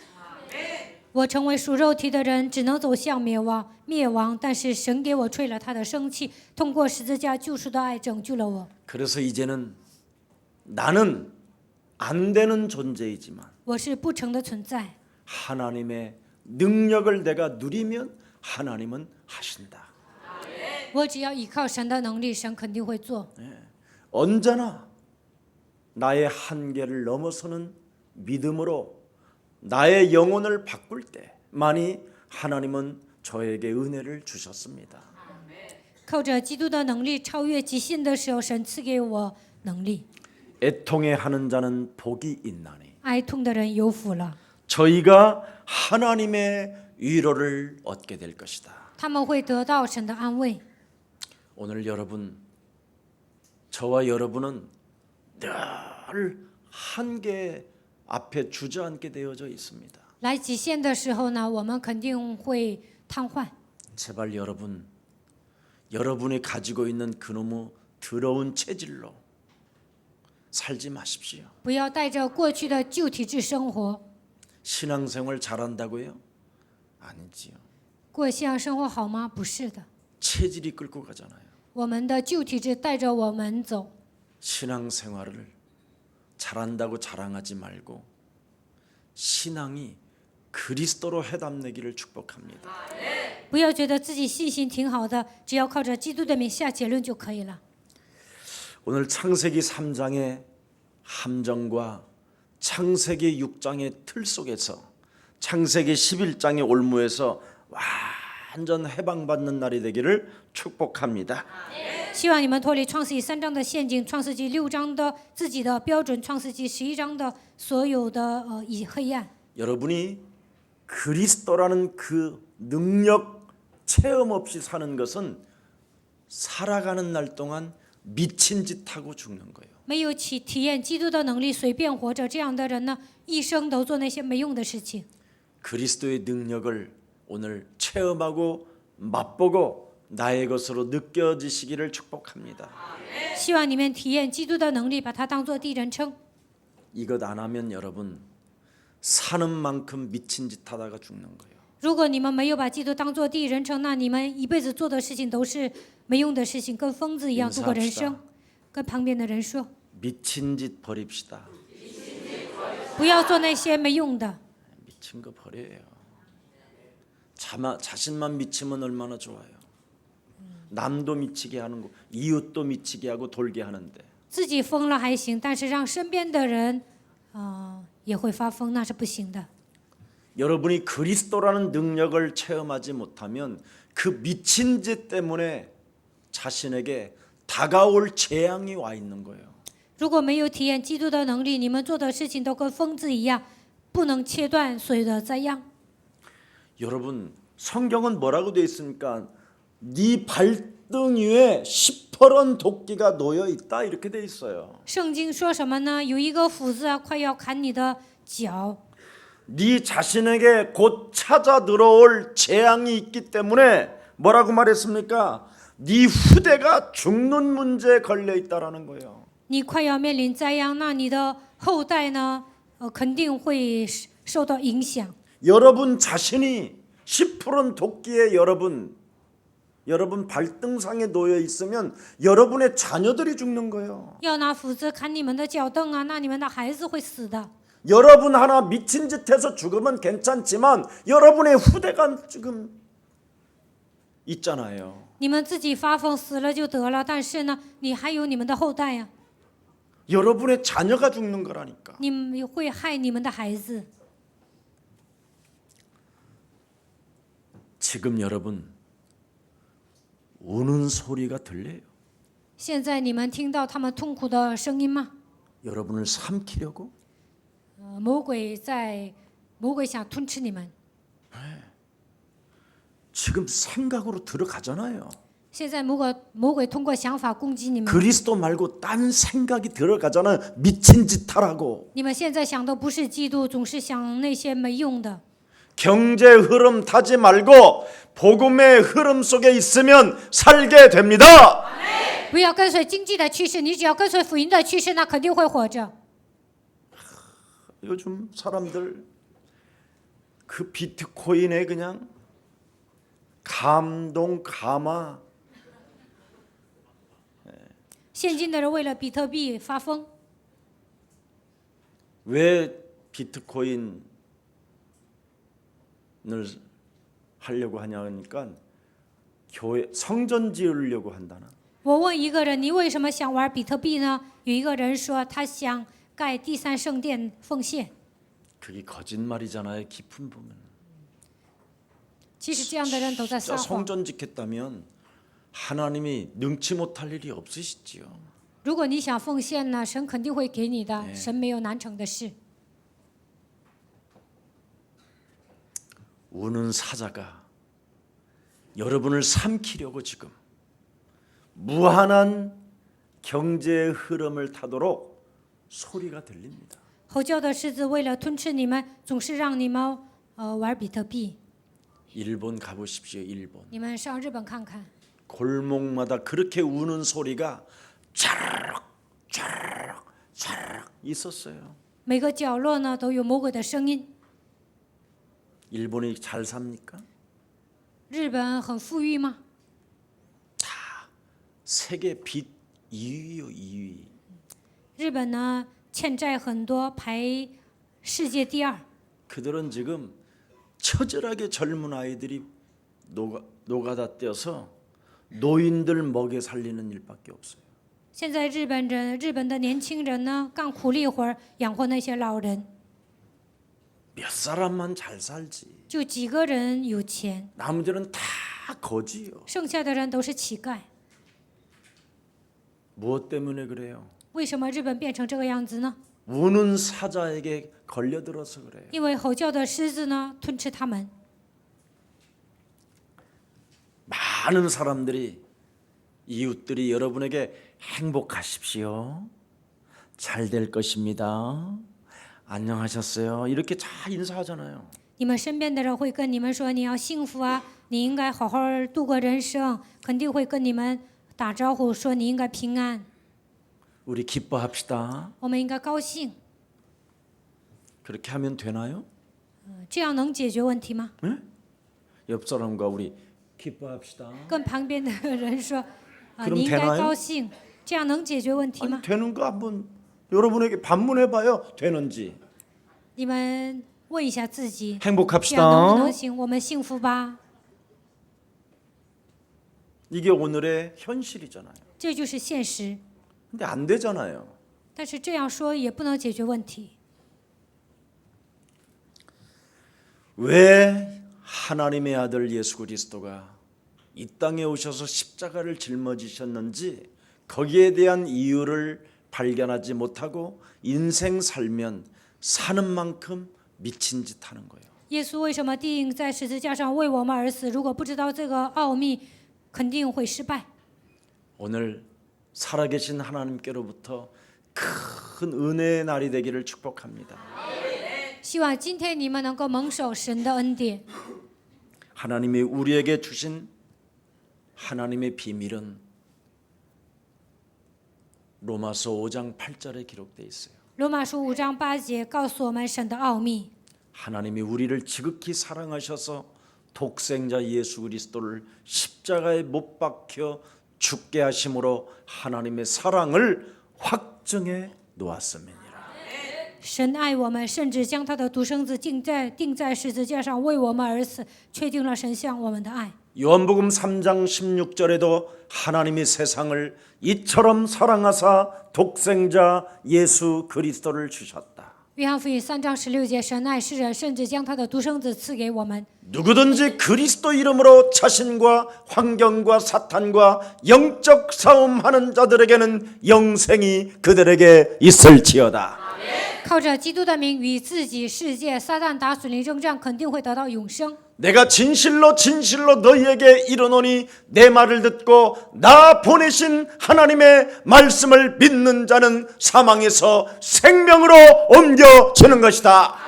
我成为属肉体的人，只能走向灭亡。但是神给我吹了他的生气，通过十字架救赎的爱拯救了我。 그래서 이제는 나는 안 되는 존재이지만 我是不成的存在， 하나님의 능력을 내가 누리면 하나님은 하신다. 我只要依靠神的能力，神肯定会做。 언제나 나의 한계를 넘어서는 믿음으로 나의 영혼을 바꿀 때만이 하나님은 저에게 은혜를 주셨습니다. 靠着基督的能力超越极限的时候，神赐给我能力。 애통해 하는 자는 복이 있나니 哀痛的人有福了， 저희가 하나님의 위로를 얻게 될 것이다. 他们会得到神的安慰。 오늘 여러분, 저와 여러분은 늘 한계 앞에 주저앉게 되어져 있습니다. 来极限的时候呢，我们肯定会瘫痪。 제발 여러분, 여러분이 가지고 있는 그놈의 더러운 체질로 살지 마십시오. 不要带着过去的旧体质生活， 신앙생활 잘한다고요? 아니지요. 过信仰生活好吗？不是的， 체질이 끌고 가잖아요. 我们的旧体质带着我们走。 신앙생활을 잘한다고 자랑하지 말고 신앙이 그리스도로 해답내기를 축복합니다. 不要觉得自己信心挺好的，只要靠着基督的名下结论就可以了。 오늘 창세기 3장의 함정과 창세기 6장의 틀 속에서 창세기 11장의 올무에서 완전 해방받는 날이 되기를 축복합니다. 希望你们脱离创世纪3章的陷阱，创世纪6章的自己的标准，创世纪11章的所有的以黑暗。 여러분이 그리스도라는 그 능력 체험 없이 사는 것은 살아가는 날 동안 미친 짓 하고 죽는 거예요. 没有体验基督的能力，随便活着，这样的人呢，一生都做那些没用的事情。 그리스도의 능력을 오늘 체험하고 맛보고 나의 것으로 느껴지시기를 축복합니다. 希望你们体验基督的能力，把它当作第一人称。 이것 안 하면 여러분 사는 만큼 미친 짓 하다가 죽는 거예요. 如果你们没有把基督当作第一人称，那你们一辈子做的事情都是没用的事情，跟疯子一样度过人生。跟旁边的人说， 미친 짓 버립시다. 不要做那些没用的。 미친 거 버려요. 자신만 미치면 얼마나 좋아요. 남도 미치게 하는 거, 이웃도 미치게 하고 돌게 하는데 自己疯了还行，但是让身边的人，也会发疯，那是不行的。 여러분이 그리스도라는 능력을 체험하지 못하면 그 미친 짓 때문에 자신에게 다가올 재앙이 와 있는 거예요. 如果没有体验基督的能力，你们做的事情都跟疯子一样，不能切断所有的灾殃。 여러분 성경은 뭐라고 되어 있습니까? 네 발등 위에 시퍼런 도끼가 놓여 있다 이렇게 되어 있어요. 圣经说什么呢？有一个斧子快要砍你的脚。 네 자신에게 곧 찾아 들어올 재앙이 있기 때문에 뭐라고 말했습니까? 네 후대가 죽는 문제에 걸려 있다라는 거예요. 你快要面临灾殃，那你的后代呢？肯定会受到影响。 여러분 자신이 시퍼런 도끼에 여러분 발등상에 놓여 있으면 여러분의 자녀들이 죽는 거예요. 要拿斧子砍你们的脚凳啊，那你们的孩子会死的。 여러분 하나 미친 짓 해서 죽으면 괜찮지만 여러분의 후대가 지금 있잖아요. 你们自己发疯死了就得了，但是呢，你还有你们的后代呀、 여러분의 자녀가 죽는 거라니까. 你们会害你们的孩子。 지금 여러분 우는 소리가 들려요. 现在你们听到他们痛苦的声音吗？ 여러분을 삼키려고? 魔鬼想吞吃你们。 지금 생각으로 들어가잖아요. 现在魔鬼通过想法攻击你们。 그리스도 말고 딴 생각이 들어가잖아요. 미친 짓 하라고. 你们现在想的不是基督，总是想那些没用的。 경제 흐름 타지 말고 복음의 흐름 속에 있으면 살게 됩니다. 不要跟随经济的趋势，你只要跟随福音的趋势，那肯定会活着。 요즘 사람들 그 비트코인에 그냥 감동 감화. 现今的人为了比特币发疯， 왜 비트코인을 하려고 하냐니까 교회 성전 지으려고 한다나. 我问一个人，你为什么想玩比特币呢？有一个人说他想盖第三圣殿奉献。 그게 거짓말이잖아요. 깊은 보면. 其实这样的人都在 진짜 撒谎。 성전 짓겠다면 하나님이 능치 못할 일이 없으시지요. 如果你想奉献呢，神肯定会给你的，神没有难成的事。 우는 사자가 여러분을 삼키려고 지금 무한한 경제의 흐름을 타도록 소리가 들립니다. 吼叫的狮子为了吞吃你们，总是让你们玩比特币。 일본 가보십시오. 일본. 你们上日本看看， 골목마다 그렇게 우는 소리가 차르륵 차르륵 차르륵 있었어요. 每个角落呢都有魔鬼的声音。 일본이 잘 삽니까? 日本很富裕吗？ 세계 빚 2위요 2위. 日本呢欠债很多，排世界第二。 그들은 지금 처절하게 젊은 아이들이 노가다 떼어서 노인들 먹여 살리는 일밖에 없어요. 现在日本的年轻人呢，干苦力活养活那些老人， 몇 사람만 잘 살지. 就几个人有钱， 나머지는 다 거지요. 剩下的人都是乞丐。 무엇 때문에 그래요? 为什么日本变成这个样子呢？ 우는 사자에게 걸려들어서 그래요. 因为吼叫的狮子呢吞吃他们。 많은 사람들이 이웃들이 여러분에게 행복하십시오. 잘 될 것입니다. 안녕하셨어요. 이렇게 잘 인사하잖아요. 你们身边的人会跟你们说你要幸福啊，你应该好好度过人生，肯定会跟你们打招呼说你应该平安， 우리 기뻐합시다. 我们应该高兴。 그렇게 하면 되나요? 这样能解决问题吗？ 옆 사람과 우리 기뻐합시다. 跟旁边的人说， 그럼 你应该 되나요? 高兴，这样能解决问题吗？ 아니, 되는 거 한번 여러분에게 반문해봐요. 되는지. 你们问一下自己， 행복합시다. 这样能不能行？我们幸福吧？ 이게 오늘의 현실이잖아요. 这就是现实。 근데 안 되잖아요. 但是这样说也不能解决问题。 왜 하나님의 아들 예수 그리스도가 이 땅에 오셔서 십자가를 짊어지셨는지 거기에 대한 이유를 발견하지 못하고 인생 살면 사는 만큼 미친 짓 하는 거예요. 耶稣为什么定在十字架上为我们而死？如果不知道这个奥秘，肯定会失败。 오늘 살아계신 하나님께로부터 큰 은혜의 날이 되기를 축복합니다. 希望今天你们能够蒙受神的恩典。 하나님이 우리에게 주신 하나님의 비밀은 로마서 5장 8절에 기록되어 있어요. 罗马书5章8节告诉我们神的奥秘。 하나님이 우리를 지극히 사랑하셔서 독생자 예수 그리스도를 십자가에 못 박혀 죽게 하심으로 하나님의 사랑을 확정해 놓았음이니라. 神爱我们，甚至将他的独生子定在十字架上为我们而死，确定了神向我们的爱。 요한복음 3장 16절에도 하나님이 세상을 이처럼 사랑하사 독생자 예수 그리스도를 주셨다. 约翰福音3章16节，神爱世人，甚至将他的独生子赐给我们。 누구든지 그리스도 이름으로 자신과 환경과 사탄과 영적 싸움하는 자들에게는 영생이 그들에게 있을지어다. 靠着基督的名与自己、世界、撒旦打属灵征战，肯定会得到永生。 내가 진실로 진실로 너희에게 이르노니 내 말을 듣고 나 보내신 하나님의 말씀을 믿는 자는 사망에서 생명으로 옮겨지는 것이다.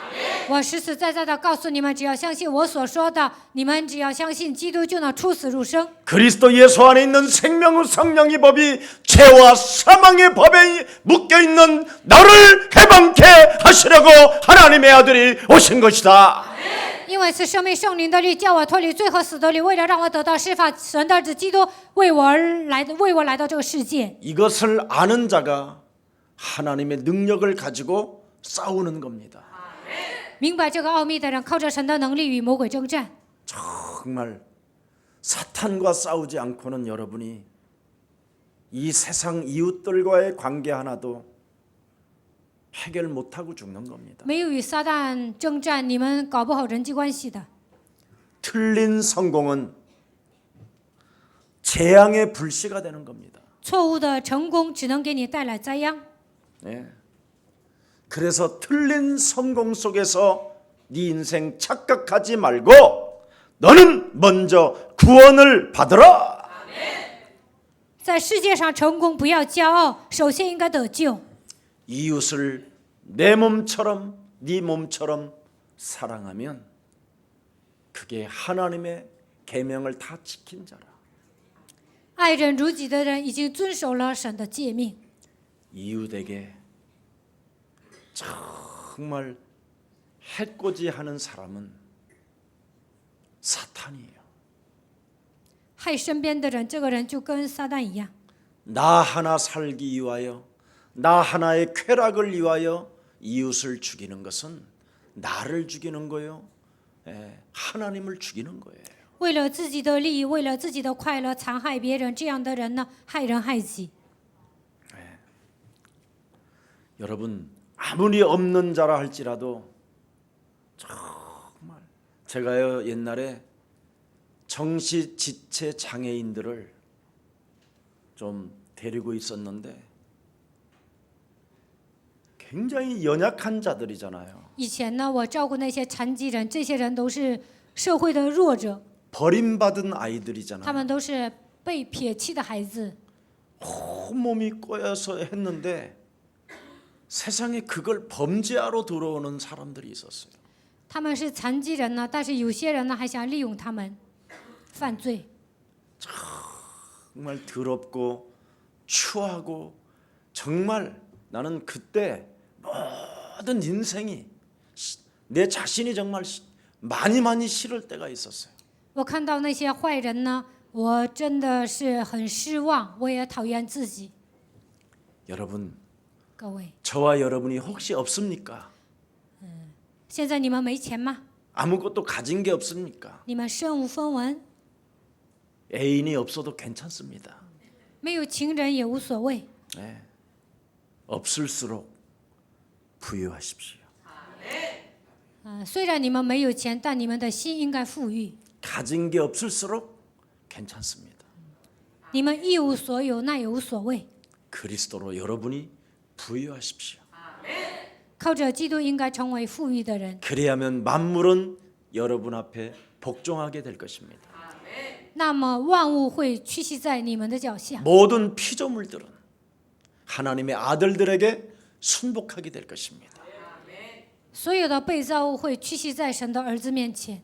我实实在在的告诉你们，只要相信我所说的，你们只要相信基督，就能出死入生。 그리스도 예수 안에 있는 생명의 성령의 법이 죄와 사망의 법에 묶여 있는 나를 해방케 하시려고 하나님의 아들이 오신 것이다. 因为是生命圣灵的律，叫我脱离罪和死的律，为了让我得到释放，神的儿子基督为我来到这个世界。 이것을 아는 자가 하나님의 능력을 가지고 싸우는 겁니다. 明白这个奥秘的人，靠着神的能力与魔鬼征战。 정말 사탄과 싸우지 않고는 여러분이 이 세상 이웃들과의 관계 하나도 해결 못하고 죽는 겁니다. 没有与撒旦征战，你们搞不好人际关系的。 틀린 성공은 재앙의 불씨가 되는 겁니다. 错误的成功只能给你带来灾殃。 네. 그래서 틀린 성공 속에서 네 인생 착각하지 말고 너는 먼저 구원을 받으라. 在世界上成功不要骄傲，首先应该得救。 이웃을 내 몸처럼 네 몸처럼 사랑하면 그게 하나님의 계명을 다 지킨 자라. 爱人如己的人已经遵守了神的诫命。 이웃에게 정말 해코지하는 사람은 사탄이에요. 害身边的人，这个人就跟撒旦一样。 나 하나 살기 위하여 나 하나의 쾌락을 위하여 이웃을 죽이는 것은 나를 죽이는 거요. 하나님을 죽이는 거예요. 为了自己的利益，为了自己的快乐，残害别人，这样的人呢，害人害己。 여러분 아무리 없는 자라 할지라도 정말 제가요 옛날에 정신지체 장애인들을 좀 데리고 있었는데 굉장히 연약한 자들이잖아요. 以前呢，我照顾那些残疾人，这些人都是社会的弱者， 버림받은 他 아이들이잖아요. 们都是被撇弃的孩子。 온몸이 꼬여서 했는데 세상에 그걸 범죄하러 들어오는 사람들이 있었어요. 他们是残疾人呢，但是有些人呢还想利用他们犯罪。 정말 더럽고 추하고 정말 나는 그때 모든 인생이 내 자신이 정말 많이 싫을 때가 있었어요. 我看到那些坏人呢，我真的是很失望，我也讨厌自己。 여러분, 各位， 저와 여러분이 혹시 없습니까? 现在你们没钱吗？ 아무것도 가진 게 없습니까? 你们身无分文， 애인이 없어도 괜찮습니다. 没有情人也无所谓。 네. 없을수록 부유하십시오. 虽然你们没有钱，但你们的心应该富裕。 가진 게 없을수록 괜찮습니다. 你们一无所有，那也无所谓。 그리스도로 여러분이 부유하십시오. 靠着基督，应该成为富裕的人。 그래야만 만물은 여러분 앞에 복종하게 될 것입니다. 那么万物会屈膝在你们的脚下， 모든 피조물들은 하나님의 아들들에게 순복하게 될 것입니다. 所有的被造物会屈膝在神的儿子面前。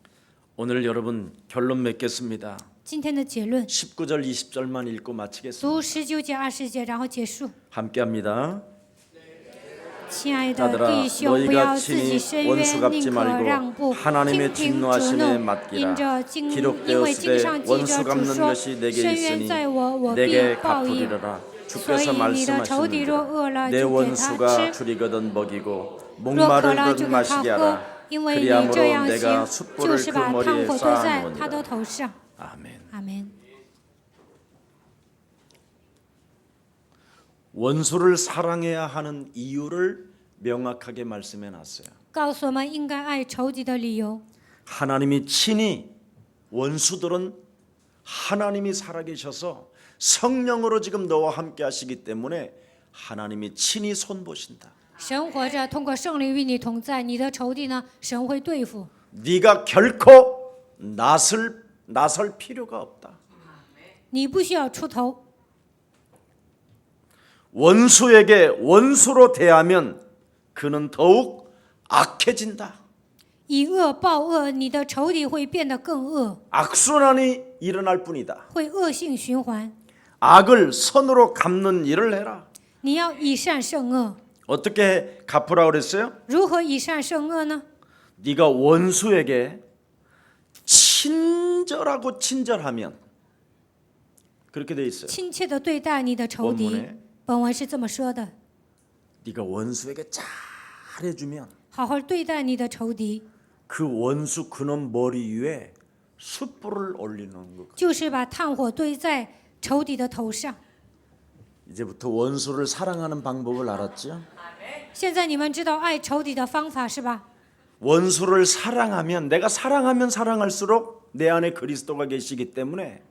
오늘 여러분 결론 맺겠습니다. 今天的结论， 19절 20절만 읽고 마치겠습니다. 读19节、20节，然后结束。 함께합니다. 亲爱的 자들아 弟兄，不 너희가 要自己 친히 伸 원수 冤， 갚지 宁可让 말고 步， 하나님의 听凭主 진노하심에 怒。 맡기라. 因为经上记 기록되었으되 着 원수 主 갚는 说： 것이 내게 伸冤 있으니 在我，我 내게 必报应。 갚으리라. 所 주께서 以你的仇敌若饿了， 말씀하시는데 내 就给他 원수가 吃； 줄이거든 먹이고 若渴了， 목마르거든 就给他 마시게 喝。 하라. 因为你 그리함으로 这样 내가 行， 숯불을 就是 그 把炭 머리에 火堆在他 쌓아놓으니라. 的头上。 아멘. 阿门。 원수를 사랑해야 하는 이유를 명확하게 말씀해 놨어요. 告诉我们应该爱仇敌的理由。 하나님이 친히 원수들은 하나님이 살아계셔서 성령으로 지금 너와 함께 하시기 때문에 하나님이 친히 손보신다. 神活着，通过圣灵与你同在，你的仇敌呢，神会对付。 네가 결코 나설 필요가 없다. 你不需要出头。 원수에게 원수로 대하면 그는 더욱 악해진다. 以恶报恶，你的仇敌会变得更恶， 악순환이 일어날 뿐이다. 会恶性循环。 악을 선으로 갚는 일을 해라. 你要以善胜恶。 어떻게 갚으라 그랬어요? 如何以善胜恶呢？ 네가 원수에게 친절하고 친절하면 그렇게 돼 있어요. 亲切的对待你的仇敌。 원문에 本文是这么说的： 네가 원수에게 잘해주면 好好对待你的仇敌， 그 원수 그놈 머리 위에 숯불을 올리는 것. 就是把炭火堆在仇敌的头上。 이제부터 원수를 사랑하는 방법을 알았죠? 现在你们知道爱仇敌的方法是吧？ 원수를 사랑하면 내가 사랑하면 사랑할수록 내 안에 그리스도가 계시기 때문에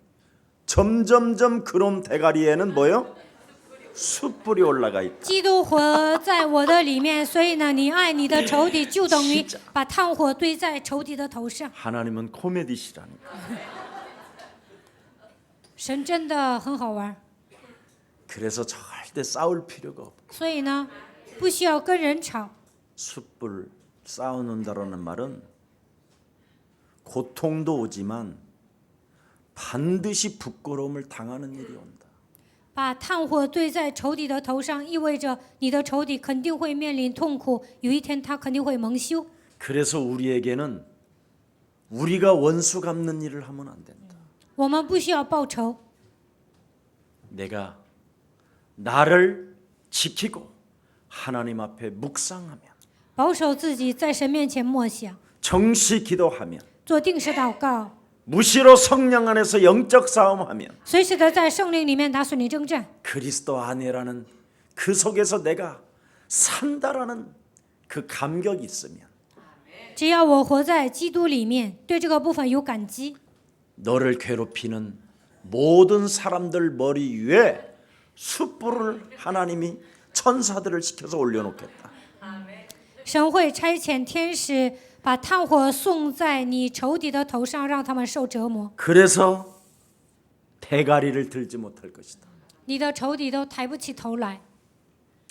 점점점 그놈 대가리에는 뭐요? 숯불이 올라가 있다. 基督活在我的里面，所以呢，你爱你的仇敌，就等于把炭火堆在仇敌的头上。 하나님은 코미디시라니까. 神真的很好玩， 그래서 절대 싸울 필요가 없고 所以呢，不需要跟人吵。 숯불 쌓아놓는다라는 말은 고통도 오지만 반드시 부끄러움을 당하는 일이 온다. 把炭火堆在仇敌的头上，意味着你的仇敌肯定会面临痛苦，有一天他肯定会蒙羞。 그래서 우리에게는 우리가 원수 갚는 일을 하면 안 된다. 我们不需要报仇， 내가 나를 지키고 하나님 앞에 묵상하면 保守自己，在神面前默想， 정시 기도하면 做定时祷告， 무시로 성령 안에서 영적 싸움하면 随时的在圣灵里面打属灵征战。 그리스도 안에라는 그 속에서 내가 산다라는 그 감격이 있으면 只要我活在基督里面，对这个部分有感激， 너를 괴롭히는 모든 사람들 머리 위에 숯불을 하나님이 천사들을 시켜서 올려놓겠다. 神会差遣天使把炭火送在你仇敌的头上，让他们受折磨， 그래서 대가리를 들지 못할 것이다. 你的仇敌都抬不起头来。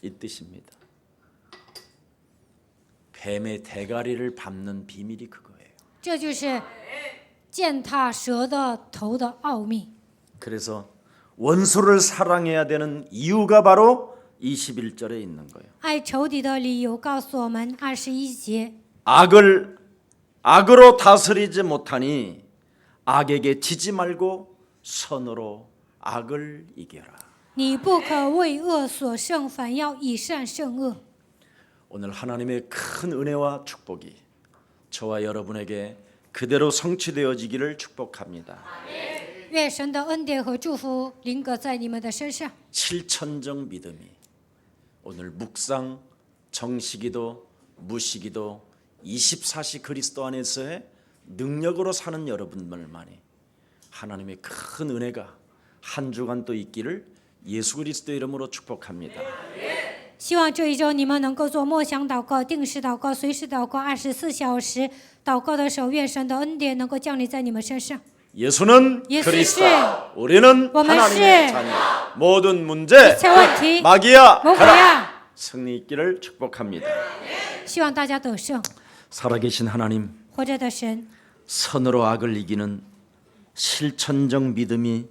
이 뜻입니다. 뱀의 대가리를 밟는 비밀이 그거예요. 这就是践踏蛇的头的奥秘。 그래서 원수를 사랑해야 되는 이유가 바로 21절에 있는 거예요. 爱仇敌的理由告诉我们21节， 악으로 다스리지 못하니 악에게 지지 말고 선으로 악을 이겨라. 你不可为恶所胜，反要以善胜恶。 오늘 하나님의 큰 은혜와 축복이 저와 여러분에게 그대로 성취되어지기를 축복합니다. 愿神的恩典和祝福临格在你们的身上。 실천적 믿음이 오늘 묵상, 정시기도, 무시기도 24시 그리스도 안에서의 능력으로 사는 여러분들만이 하나님의 큰 은혜가 한 주간 또 있기를 예수 그리스도 이름으로 축복합니다. 希望这一周你们能够做默想祷告、定时祷告、随时祷告、24小时祷告的时候，愿神的恩典能够降临在你们身上。 예수는 예수 그리스도, 씨. 우리는 我们 하나님의 是 자녀. 모든 문제 一切问题 마귀야 魔鬼 가라. 呀， 승리 있기를 축복합니다. 希望大家得胜。 살아계신 하나님, 活着的神， 선으로 악을 이기는 실천적 믿음이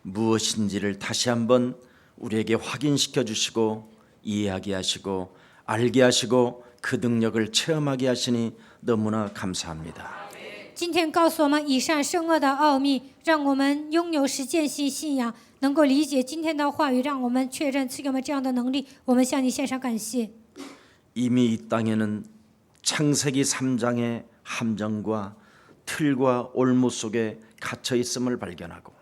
무엇인지를 다시 한번 우리에게 확인시켜 주시고 이해하게 하시고 알게 하시고 그 능력을 체험하게 하시니 너무나 감사합니다. 今天告诉我们以善胜恶的奥秘，让我们拥有实践性信仰，能够理解今天的话语，让我们确认赐给我们这样的能力。我们向你献上感谢。 이미 이 땅에는 창세기 3장의 함정과 틀과 올무 속에 갇혀 있음을 발견하고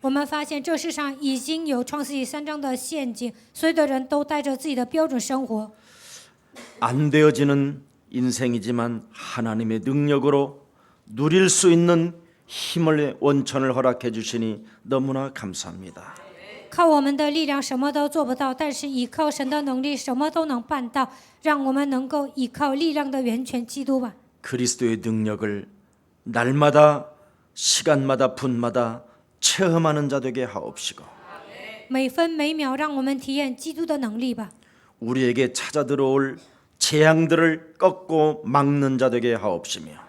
我们发现这世上已经有创世纪3章的陷阱，所有的人都带着自己的标准生活。 안 되어지는 인생이지만 하나님의 능력으로 누릴 수 있는 힘을 원천을 허락해 주시니 너무나 감사합니다. 靠我们的力量什么都做不到，但是依靠神的能力什么都能办到。让我们能够依靠力量的源泉基督吧。 그리스도의 능력을 날마다 시간마다 분마다 체험하는 자 되게 하옵시고 每分每秒，让我们体验基督的能力吧。 우리에게 찾아 들어올 재앙들을 꺾고 막는 자 되게 하옵시며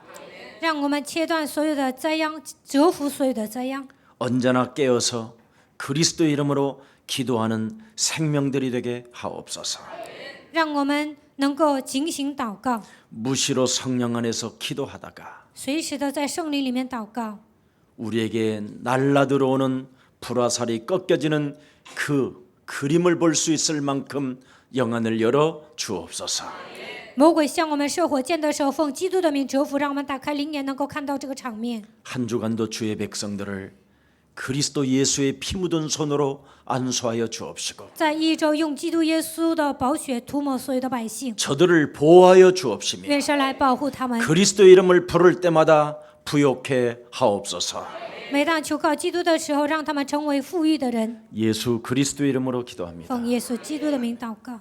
让我们切断所有的灾殃，折服所有的灾殃。 언제나 깨어서 그리스도 이름으로 기도하는 생명들이 되게 하옵소서. 让我们能够警醒祷告， 무시로 성령 안에서 기도하다가 随时的在圣灵里面祷告。 우리에게 날라 들어오는 불화살이 꺾여지는 그 그림을 볼 수 있을 만큼 영안을 열어 주옵소서. 魔鬼向我们射火箭的时候，奉基督的名折服，让我们打开灵眼，能够看到这个场面。 한 주간도 주의 백성들을 그리스도 예수의 피 묻은 손으로 안수하여 주옵시고 在一周用基督耶稣的宝血涂抹所有的百姓， 저들을 보호하여 주옵시며 愿神来保护他们。 그리스도 이름을 부를 때마다 부욕해 하옵소서. 每当求告基督的时候，让他们成为富裕的人。 예수 그리스도 이름으로 기도합니다. 奉耶稣基督的名祷告。